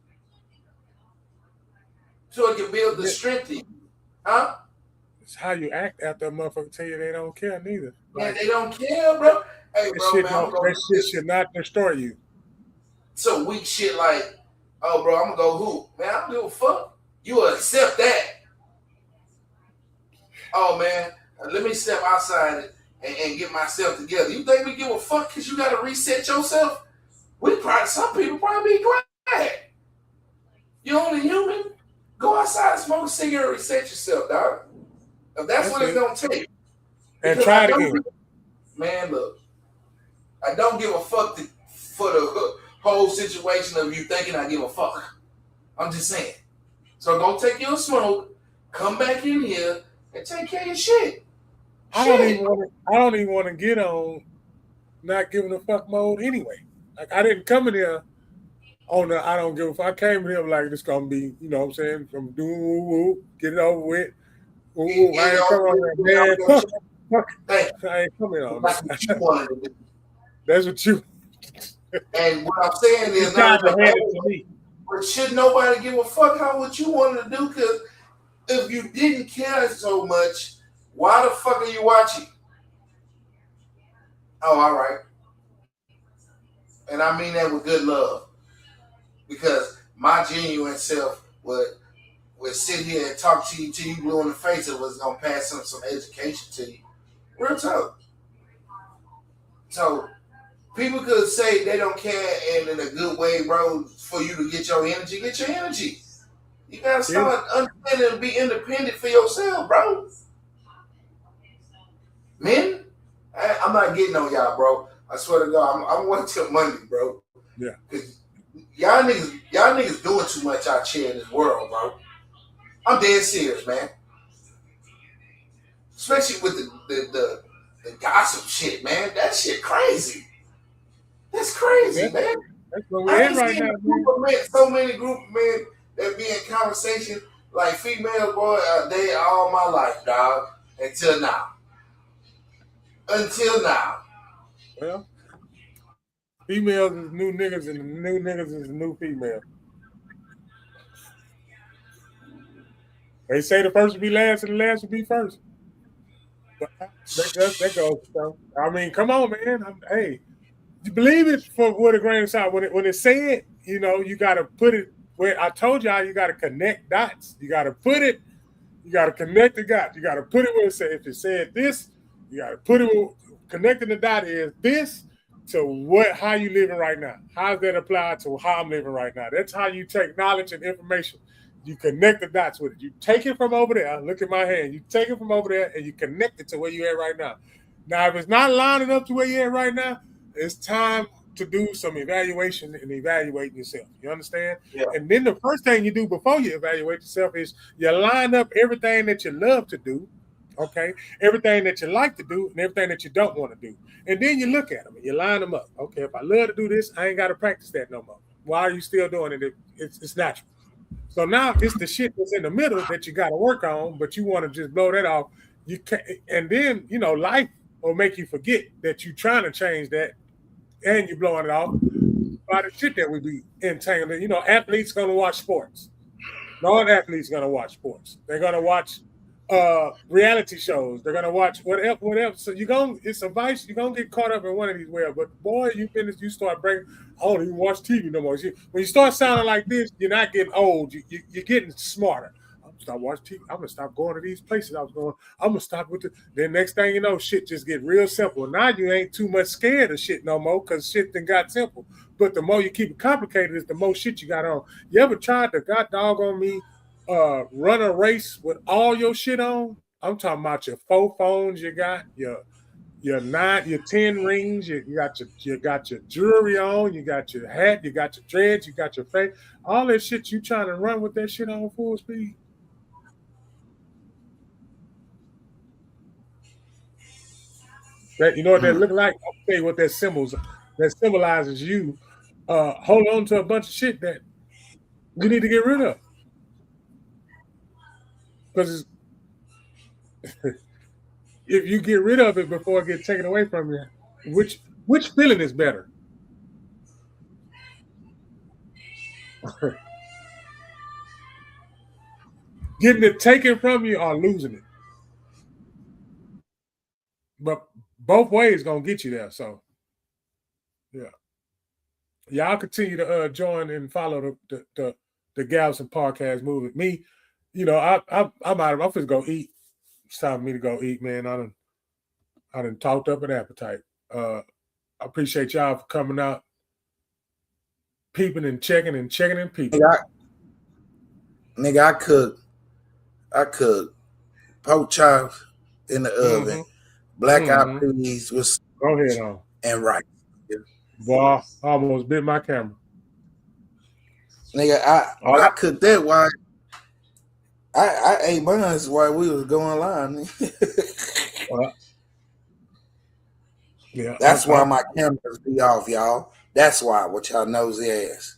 Speaker 3: So it can build the strength in you. Huh?
Speaker 1: It's how you act after a motherfucker tell you they don't care neither.
Speaker 3: Man, they don't care, bro. Hey, bro, man,
Speaker 1: that shit should not destroy you.
Speaker 3: So weak shit like, oh, bro, I'm gonna go hoop. Man, I don't give a fuck. You will accept that. Oh, man, let me step outside and get myself together. You think we give a fuck because you got to reset yourself? Some people probably be glad. You're only human. Go outside and smoke a cigarette, reset yourself, dog. If that's what it's gonna take.
Speaker 1: And try it again.
Speaker 3: Man, look, I don't give a fuck for the whole situation of you thinking I give a fuck. I'm just saying. So go take your smoke, come back in here, and take care of your shit.
Speaker 1: I don't even want to get on not giving a fuck mode anyway. Like I didn't come in here on the I don't give a fuck. I came in here like it's gonna be, you know what I'm saying, from doing woo woo, get it over with. Woo woo. I ain't coming on that, man. I ain't coming on that.
Speaker 3: That's what you wanted to do.
Speaker 1: That's what you.
Speaker 3: And what I'm saying is, but should nobody give a fuck how what you wanted to do? Because if you didn't care so much, why the fuck are you watching? Oh, all right. And I mean that with good love. Because my genuine self would sit here and talk to you till you blue in the face and was going to pass some education to you. Real talk. So people could say they don't care and in a good way, bro, for you to get your energy. Get your energy. You got to start understanding and be independent for yourself, bro. Men, I'm not getting on y'all, bro. I swear to God, I'm waiting till Monday, bro.
Speaker 1: Yeah.
Speaker 3: Because y'all niggas doing too much out here in this world, bro. I'm dead serious, man. Especially with the gossip shit, man. That shit crazy. That's crazy, man.
Speaker 1: That's what we're in right now.
Speaker 3: So many group of men that be in conversation like female boy they all my life, dog. Until now.
Speaker 1: Well, females is new niggas and the new niggas is the new female. They say the first will be last and the last will be first. But that goes. So, I mean, come on, man. Hey, you believe it with a grain of salt. When it said, you know, you got to put it where I told y'all you got to connect dots. You got to put it, you got to connect the dots. You got to put it where it said, if it said this, you got to put it where connecting the dot is this to how you living right now. How does that apply to how I'm living right now? That's how you take knowledge and information. You connect the dots with it. You take it from over there. Look at my hand. You take it from over there and you connect it to where you're at right now. Now, if it's not lining up to where you're at right now, it's time to do some evaluation and evaluate yourself. You understand?
Speaker 3: Yeah.
Speaker 1: And then the first thing you do before you evaluate yourself is you line up everything that you love to do, okay? Everything that you like to do and everything that you don't want to do. And then you look at them and you line them up. Okay, if I love to do this, I ain't got to practice that no more. Why are you still doing it? It's natural. So now it's the shit that's in the middle that you got to work on, but you want to just blow that off. You can't, and then, you know, life will make you forget that you're trying to change that and you're blowing it off by the shit that we be entangled in. You know, athletes going to watch sports. Non-athletes going to watch sports. They're going to watch reality shows. They're going to watch whatever. So it's a vice. You're going to get caught up in one of these wells. But boy, you start breaking. I don't even watch TV no more. When you start sounding like this, you're not getting old. You're getting smarter. I'm gonna stop watching TV. I'm gonna stop going to these places I was going. I'm gonna stop with then next thing you know, shit just get real simple. Now you ain't too much scared of shit no more because shit then got simple. But the more you keep it complicated, is the more shit you got on. You ever tried to god dog on me run a race with all your shit on? I'm talking about your 4 phones you got, your 10 rings, you got your jewelry on, you got your hat, you got your dreads, you got your face, all that shit you trying to run with that shit on full speed. That you know what that look like? I'll tell you what that symbolizes you hold on to a bunch of shit that you need to get rid of. Because if you get rid of it before it gets taken away from you, which feeling is better? Getting it taken from you or losing it? But both ways gonna get you there. So yeah. Y'all continue to join and follow the Galveston podcast movement. Me, I'm out of. I'm finna go eat. It's time for me to go eat, man. I done talked up an appetite. I appreciate y'all for coming out, peeping and checking and peeping.
Speaker 3: Nigga, I cook pork chops in the oven, black-eyed peas with
Speaker 1: go ahead on
Speaker 3: and rice.
Speaker 1: Boy, I almost bit my camera.
Speaker 3: Nigga, I cooked that while I ate buns while we was going live.
Speaker 1: Yeah,
Speaker 3: that's why my cameras be off, y'all. That's why, with y'all nosy ass.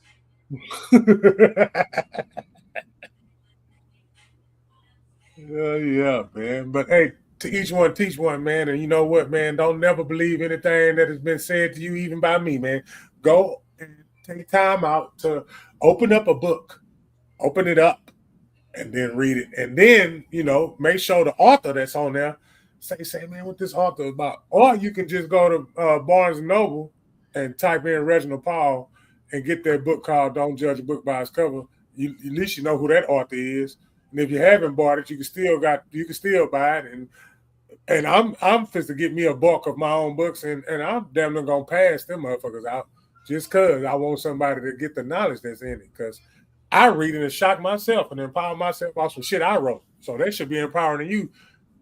Speaker 1: Yeah, man. But hey, to each one teach one, man. And you know what, man? Don't never believe anything that has been said to you, even by me, man. Go and take time out to open up a book, open it up, and then read it. And then, make sure the author that's on there say, man, what this author is about. Or you can just go to Barnes & Noble and type in Reginald Paul and get that book called Don't Judge a Book by Its Cover. At least you know who that author is. And if you haven't bought it, you can still buy it. And I'm fit to get me a bulk of my own books, and I'm damn near gonna pass them motherfuckers out just cause I want somebody to get the knowledge that's in it. Cause I read it and shock myself and empower myself off some shit I wrote. So they should be empowering you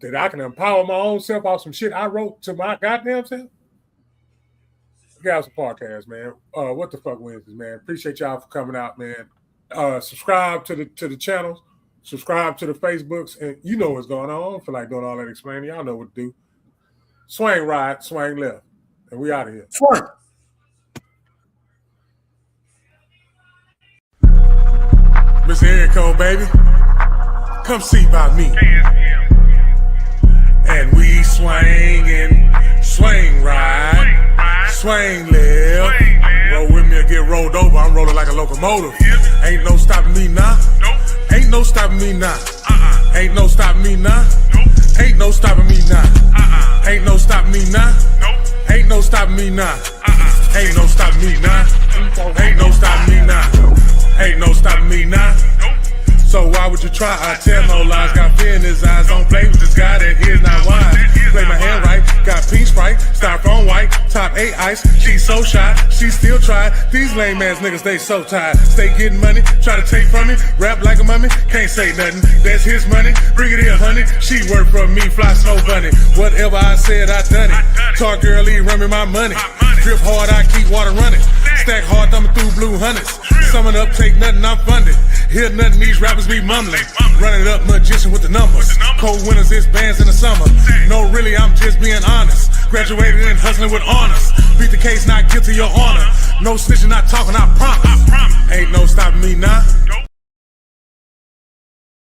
Speaker 1: that I can empower my own self off some shit I wrote to my goddamn self. Guys, a podcast, man. What the fuck Wednesdays, man. Appreciate y'all for coming out, man. Subscribe to the channels. Subscribe to the Facebooks, and you know what's going on. I don't feel like doing all that explaining. Y'all know what to do. Swing right, swing left. And we out of here.
Speaker 3: Swing.
Speaker 2: Miss Erico, baby. Come see about me. And we swing right, swing left. Roll with me or get rolled over. I'm rolling like a locomotive. Ain't no stopping me now. Ain't no stopping me now. Ain't no stopping me now. Ain't no stopping me now. Ain't no stopping me now. Ain't no stopping me now. Ain't no stopping me now. Ain't no stopping me now. Ain't no stopping me now. So why would you try? I tell no lies. Got fear in his eyes. Don't play with this guy that is not wise. Play my hand right. Got pink Sprite. Styrofoam white. Top 8 ice. She's so shy. She still try. These lame ass niggas, they so tired. Stay getting money. Try to take from me. Rap like a mummy. Can't say nothing. That's his money. Bring it in, honey. She work for me. Fly snow bunny. Whatever I said, I done it. Talk girly, run me my money. Drip hard, I keep water running. Stack hard, thumbing through blue hundreds. Summon up, take nothing, I'm funded. Hear nothing, these rappers be mumbling. Running it up, magician with the numbers. Cold winters, it's bands in the summer. No, really, I'm just being honest. Graduated and hustling with honors. Beat the case, not guilty, your honor. No snitching, not talking, I promise. Ain't no stopping me now.